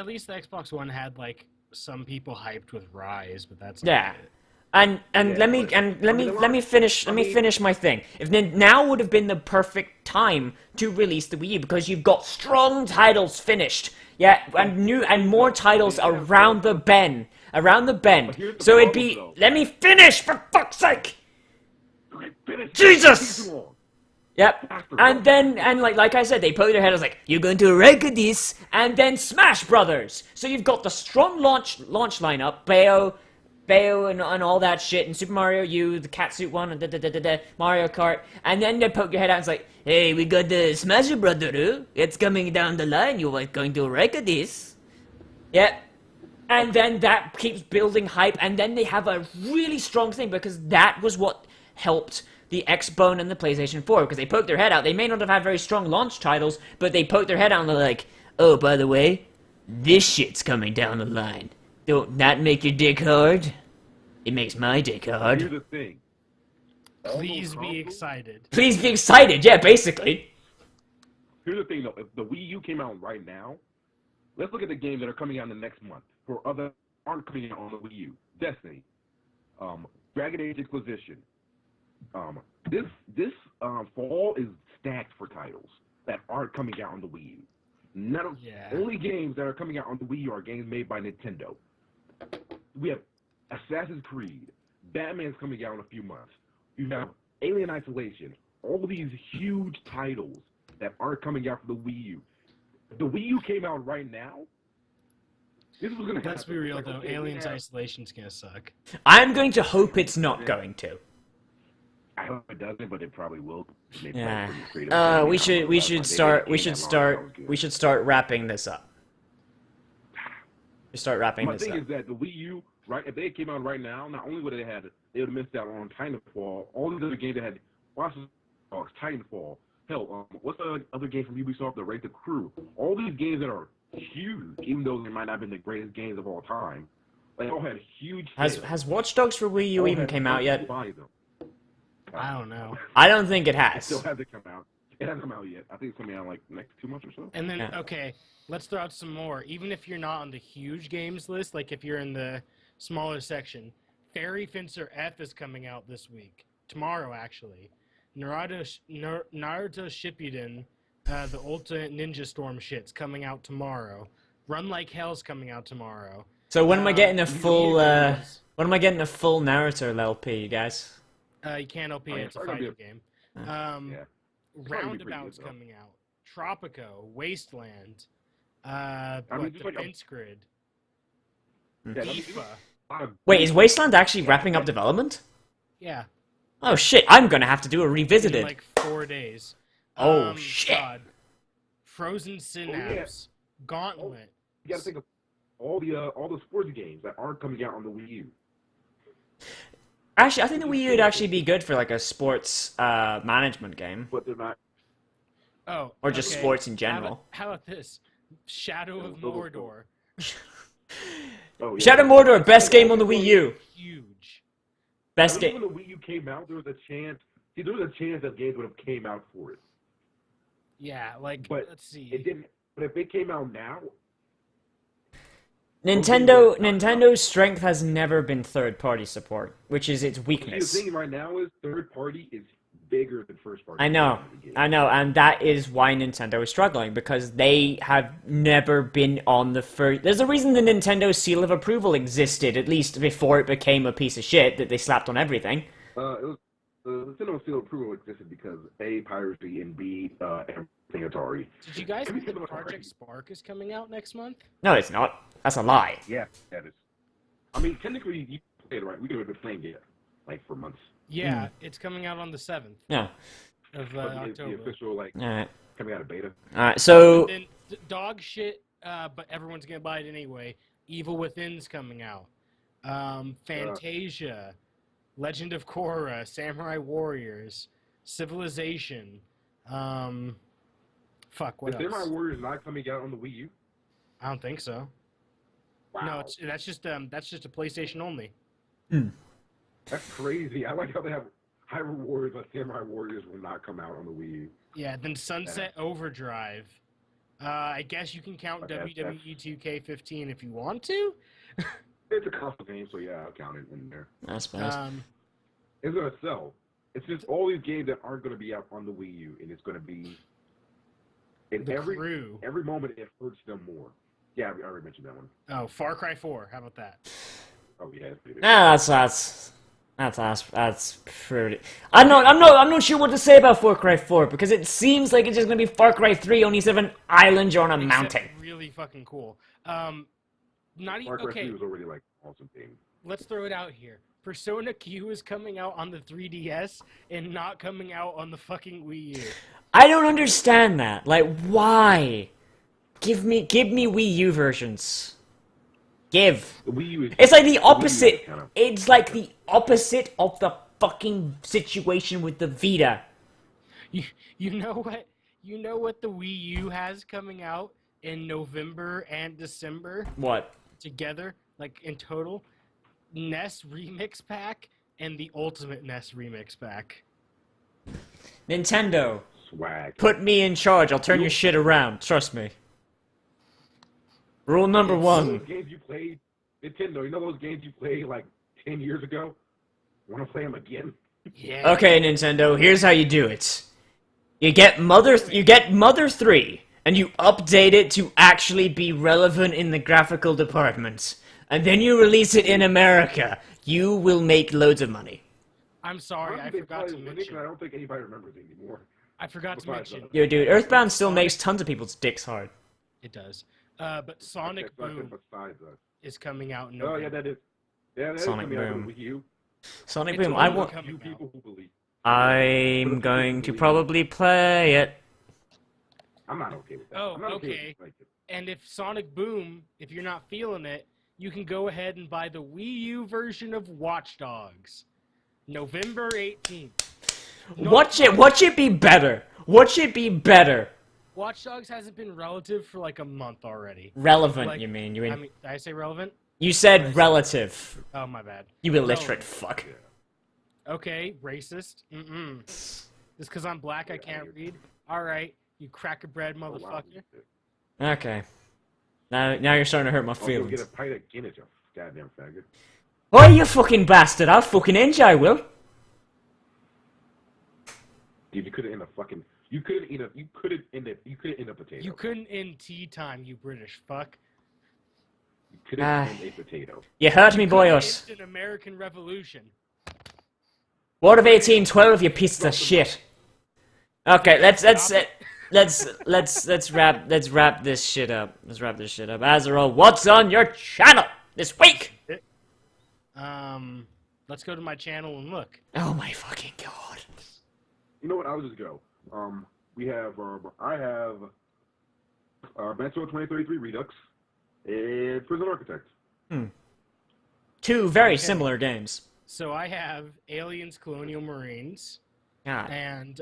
least the Xbox One had like some people hyped with Rise, but that's Yeah. not it. And Yeah, let me but- and let I mean, me the let me launch- finish I let me mean- finish my thing. If then now would have been the perfect time to release the Wii U because you've got strong titles finished. Yeah, and new and more titles around the bend. Around the bend. But here's the So it'd problem, be though. let me finish for fuck's sake. Finish. Jesus! It's too long. Yep. And then, and like I said, they poked their head. I was like, "You're going to record this," and then Smash Brothers. So you've got the strong launch lineup, Bayo, and all that shit, and Super Mario U, the catsuit one, and Mario Kart. And then they poke your head out. And it's like, "Hey, we got the Smash Brother. It's coming down the line. You're going to record this." Yep. And then that keeps building hype, and then they have a really strong thing because that was what helped the Xbone and the PlayStation 4 because they poked their head out. They may not have had very strong launch titles, but they poked their head out and they're like, "Oh, by the way, this shit's coming down the line. Don't that make your dick hard? It makes my dick Here's hard. the thing. All those Please be consoles- excited. Please be excited." Yeah, basically. Here's the thing, though. If the Wii U came out right now, let's look at the games that are coming out in the next month for other aren't coming out on the Wii U. Destiny, Dragon Age Inquisition. This fall is stacked for titles that aren't coming out on the Wii U. None of Yeah. only games that are coming out on the Wii U are games made by Nintendo. We have Assassin's Creed, Batman's coming out in a few months. You have Alien Isolation. All these huge titles that aren't coming out for the Wii U. If the Wii U came out right now, this was gonna happen. Let's be real Like, though, okay, we Aliens have- Isolation's gonna suck. I'm going to hope it's not going to. I hope it doesn't, but it probably will. They Yeah. probably pretty creative. We They should made a game that was good. we should start wrapping this up. We start wrapping My this thing up. is that the Wii U, right? If they came out right now, not only would they would have missed out on Titanfall. All these other games that had Watch Dogs, Titanfall. Hell, what's the other game from Ubisoft? The Raid the Crew. All these games that are huge, even though they might not have been the greatest games of all time, they all had huge. sales. Has Watch Dogs for Wii U All even had came out yet? buy them. I don't know. I don't think it It has. still hasn't come out. It hasn't come out yet. I think it's coming out like next 2 months or so. And then Yeah. okay, let's throw out some more. Even if you're not on the huge games list, like if you're in the smaller section, Fairy Fencer F is coming out this week. Tomorrow actually. Naruto Shippuden, the Ultimate Ninja Storm shit's coming out tomorrow. Run Like Hell's coming out tomorrow. So when am I getting a These full? games, When am I getting a full Naruto LP, you guys? you can't LP Oh, yeah, it's a it's probably fighting game. Yeah. probably pretty Roundabout's good, though. coming out. Tropico, Wasteland, mean, what, just like a- Defense Grid, Yeah, I mean, FIFA. a lot of- Wait, is Wasteland actually wrapping up development? Yeah, Oh shit! I'm gonna have to do a in revisited. like 4 days. Oh, shit. Frozen Synapse, Gauntlet. You got to think of all the sports games that aren't coming out on the Wii U. Actually, I think the Wii U would actually be good for like a sports management game, But they're not. Oh, or just okay. sports in general. How about this? Shadow of Those are Mordor. Oh, yeah. Shadow Mordor, best game on the Wii U. Huge. Best I mean, game. when the Wii U came out, there was a chance. See, there was a chance that games would have came out for it. Yeah, like But let's see. It didn't. But if it came out now, Nintendo's strength has never been third-party support, which is its The weakness. thing right now is third party is bigger than first party. I know, and that is why Nintendo is struggling, because they have never been on the first... There's a reason the Nintendo seal of approval existed, at least before it became a piece of shit that they slapped on everything. It was the Nintendo seal approval existed because A, piracy, and B, everything Atari. Did you guys think that Project Spark is coming out next month? No, it's not. That's a lie. Yeah, that is. I mean, technically, you played it right. We could have been playing it like for months. Yeah, it's coming out on the 7th No. of But the October. official like Alright. coming out of beta. Alright, so... Then dog shit, but everyone's gonna buy it anyway. Evil Within's coming out. Fantasia, Legend of Korra, Samurai Warriors, Civilization. Fuck, what Is Samurai else? Warriors not coming out on the Wii U? I don't think so. Wow. No, that's just a PlayStation only. That's crazy. I like how they have Hyrule Warriors, but Samurai Warriors will not come out on the Wii U. Yeah, then Sunset Overdrive. I guess you can count Okay, WWE 2K15 if you want to. It's a console game, so yeah, I'll count it in there. I suppose. It's gonna sell. It's just all these games that aren't gonna be out on the Wii U, and it's gonna be. And The Crew. every moment it hurts them more. Yeah, I already mentioned that one. Oh, Far Cry 4. How about that? Oh yeah, it's pretty big. Nah, that's pretty... I'm not sure what to say about Far Cry 4, because it seems like it's just gonna be Far Cry 3, only instead of an island you're on a mountain. Except really fucking cool. Not even Far Cry 3 okay. was already like an awesome game. Let's throw it out here. Persona Q is coming out on the 3DS and not coming out on the fucking Wii U. I don't understand that. Like, why? Give me Wii U versions. Give. The Wii U is. It's like the Wii U is opposite. kind of- It's like the opposite of the fucking situation with the Vita. You know what? You know what the Wii U has coming out in November and December What? together, like in total? NES Remix Pack and the Ultimate NES Remix Pack. Nintendo, Swag. put me in charge. I'll turn your shit around. Trust me. Rule number You know one. those games you played, Nintendo. You know those games you played like 10 years ago? Want to play them again? Yeah. Okay, Nintendo, here's how you do it. You get Mother 3, and you update it to actually be relevant in the graphical department. And then you release it in America. You will make loads of money. I'm sorry, I forgot to mention. I don't think anybody remembers it anymore. I forgot to Besides mention. Yo, dude, Earthbound still makes tons of people's dicks hard. It does. But Sonic That's nothing Boom besides us. is coming out in Oh November. yeah, that is. Yeah, that Sonic is coming out Boom. on Wii U. Sonic It's Boom, only I want... coming You out. people who believe. I'm going to probably play it. I'm not okay with that. Oh, I'm not okay. with it. And if Sonic Boom, if you're not feeling it, you can go ahead and buy the Wii U version of Watch Dogs. November 18th. Watch it be better. Watch it be better. Watch Dogs hasn't been relative for like a month already. Relevant, Like, you mean. I mean, did I say relevant? You said relative. Oh, my bad. You illiterate fuck. Okay, racist. Mm-mm. Just because I'm black, I can't read. All right, you cracker bread Oh, wow. motherfucker. Okay. Now you're starting to hurt my Also, feelings. get a pint of Guinness, you goddamn faggot. Oh, you fucking bastard! I'll fucking end you, I will. Dude, you could have in a fucking. You could have in a. You could have in a. You could have in a potato. You couldn't end tea time, you British fuck. You could have in a potato. You hurt me, Couldn't boyos. end an American Revolution. What of 1812, you piece of shit? Okay, let's wrap this shit up. Let's wrap this shit up. Azarel, what's on your channel this week? Let's go to my channel and look. Oh my fucking god. You know what? I'll just go. We have. I have. Metro 2033 Redux and Prison Architect. Two very Okay. similar games. So I have Aliens Colonial Marines, God. and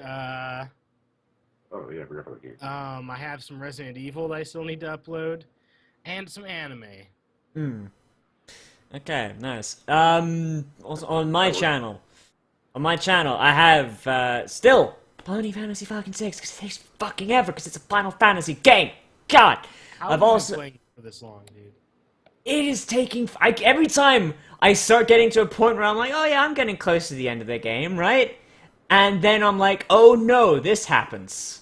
Oh yeah, I forgot about the game. I have some Resident Evil that I still need to upload, and some anime. Okay, nice. Also on my channel, I have still Pony Fantasy fucking 6 because it takes fucking ever because it's a Final Fantasy game. God, How I've have you been also playing for this long, dude? it is taking. Every time I start getting to a point where I'm like, oh yeah, I'm getting close to the end of the game, right? And then I'm like, oh no, this happens.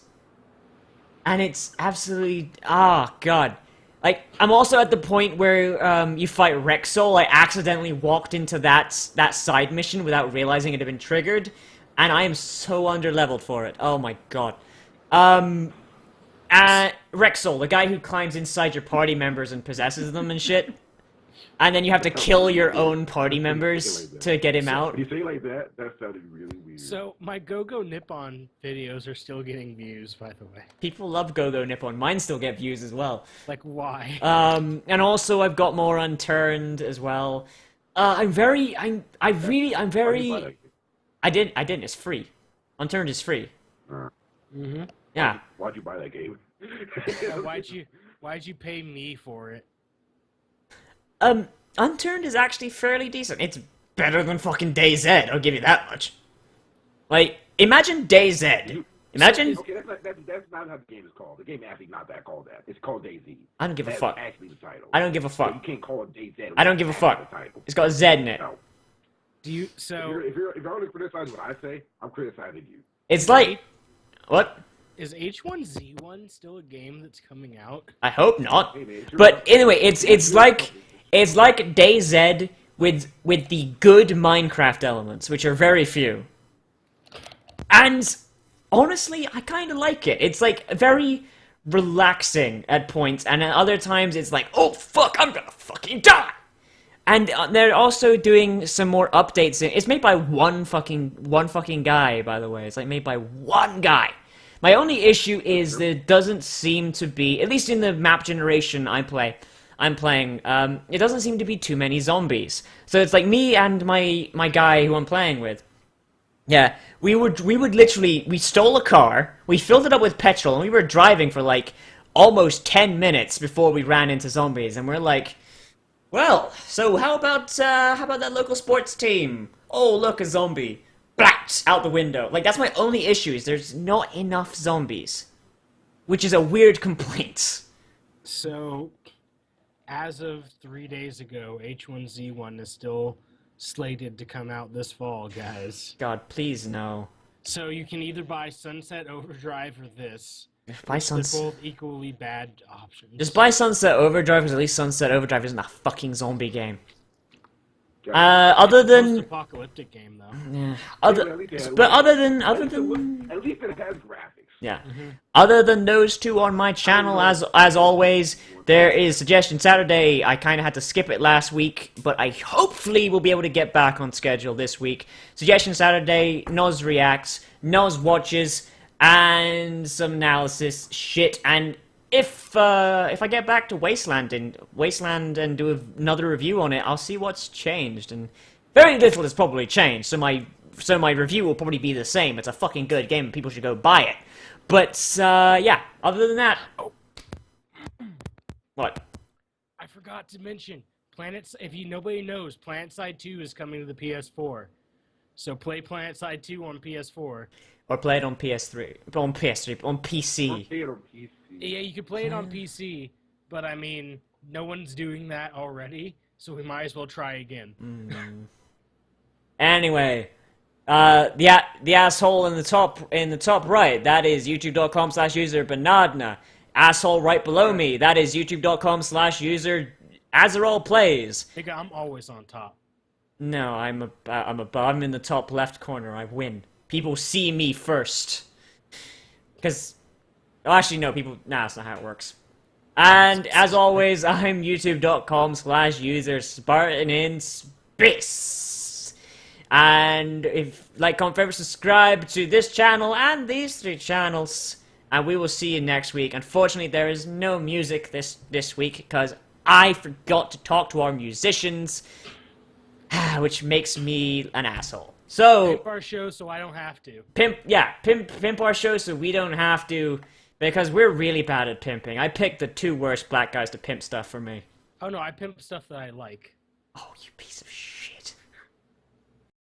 And it's absolutely, god. Like, I'm also at the point where you fight Rexol. I accidentally walked into that side mission without realizing it had been triggered, and I am so underleveled for it. Oh my god. Rexol, the guy who climbs inside your party members and possesses them and shit. And then you have to kill your own party members to get him out. When you say it like that, that sounded really weird. So my Go-Go Nippon videos are still getting views, by the way. People love Go-Go Nippon. Mine still get views as well. Like, why? And also I've got more Unturned as well. I didn't. It's free. Unturned is free. Mm-hmm. Yeah. Why'd you buy that game? Why'd you pay me for it? Unturned is actually fairly decent. It's better than fucking DayZ, I'll give you that much. Like, imagine DayZ. Imagine... Okay, that's not how the game is called. The game actually not that called that. It's called DayZ. I don't give a That's fuck. actually the title. I don't give a So you fuck. can't call it DayZ. I don't give a fuck. It's got a Z in it. No. Do you, so... If you're only criticizing what I say, I'm criticizing you. It's like... What? Is H1Z1 still a game that's coming out? I hope not. Hey, man, But anyway, it's like DayZ with the good Minecraft elements, which are very few. And honestly, I kind of like it. It's like very relaxing at points, and at other times it's like, oh fuck, I'm gonna fucking die. And they're also doing some more updates. It's made by one fucking guy, by the way. It's like made by one guy. My only issue is there doesn't seem to be, at least in the map generation I'm playing, it doesn't seem to be too many zombies. So it's like me and my guy who I'm playing with. Yeah, we would literally, we stole a car, we filled it up with petrol, and we were driving for like almost 10 minutes before we ran into zombies, and we're like, well, so how about that local sports team? Oh, look, a zombie. Blat! Out the window. Like, that's my only issue, is there's not enough zombies. Which is a weird complaint. So, as of 3 days ago, H1Z1 is still slated to come out this fall, guys. God, please no. So you can either buy Sunset Overdrive or this. Buy They're Sunset. both equally bad options. Just buy Sunset Overdrive, because at least Sunset Overdrive isn't a fucking zombie game. Other than... Post-apocalyptic game, though. Yeah. At least it has graphics. Yeah. Other than those two on my channel, as always, there is Suggestion Saturday. I kind of had to skip it last week, but I hopefully will be able to get back on schedule this week. Suggestion Saturday, Noz reacts, Noz watches, and some analysis shit. And if I get back to Wasteland and do another review on it, I'll see what's changed. And very little has probably changed. So my review will probably be the same. It's a fucking good game, and people should go buy it. But yeah. Other than that, what? I forgot to mention, if nobody knows, PlanetSide 2 is coming to the PS4. So play PlanetSide 2 on PS4. Or play it on PS3. On PC. Play it on PC. Yeah, you can play it on PC, but I mean, no one's doing that already, so we might as well try again. Anyway, the asshole in the top right, that is youtube.com/user Banadna. Asshole right below me, that is youtube.com/user Azarol Plays. Nigga, I'm always on top. No, I'm in the top left corner. I win. People see me first. Because, actually no, nah, that's not how it works. And as always, I'm youtube.com/user Spartan in space. And if like, comment, favorite, subscribe to this channel and these 3 channels, and we will see you next week. Unfortunately, there is no music this week because I forgot to talk to our musicians, which makes me an asshole. So Pimp our show so I don't have to. Pimp our show so we don't have to, because we're really bad at pimping. I picked the 2 worst black guys to pimp stuff for me. Oh no, I pimp stuff that I like. Oh, you piece of shit.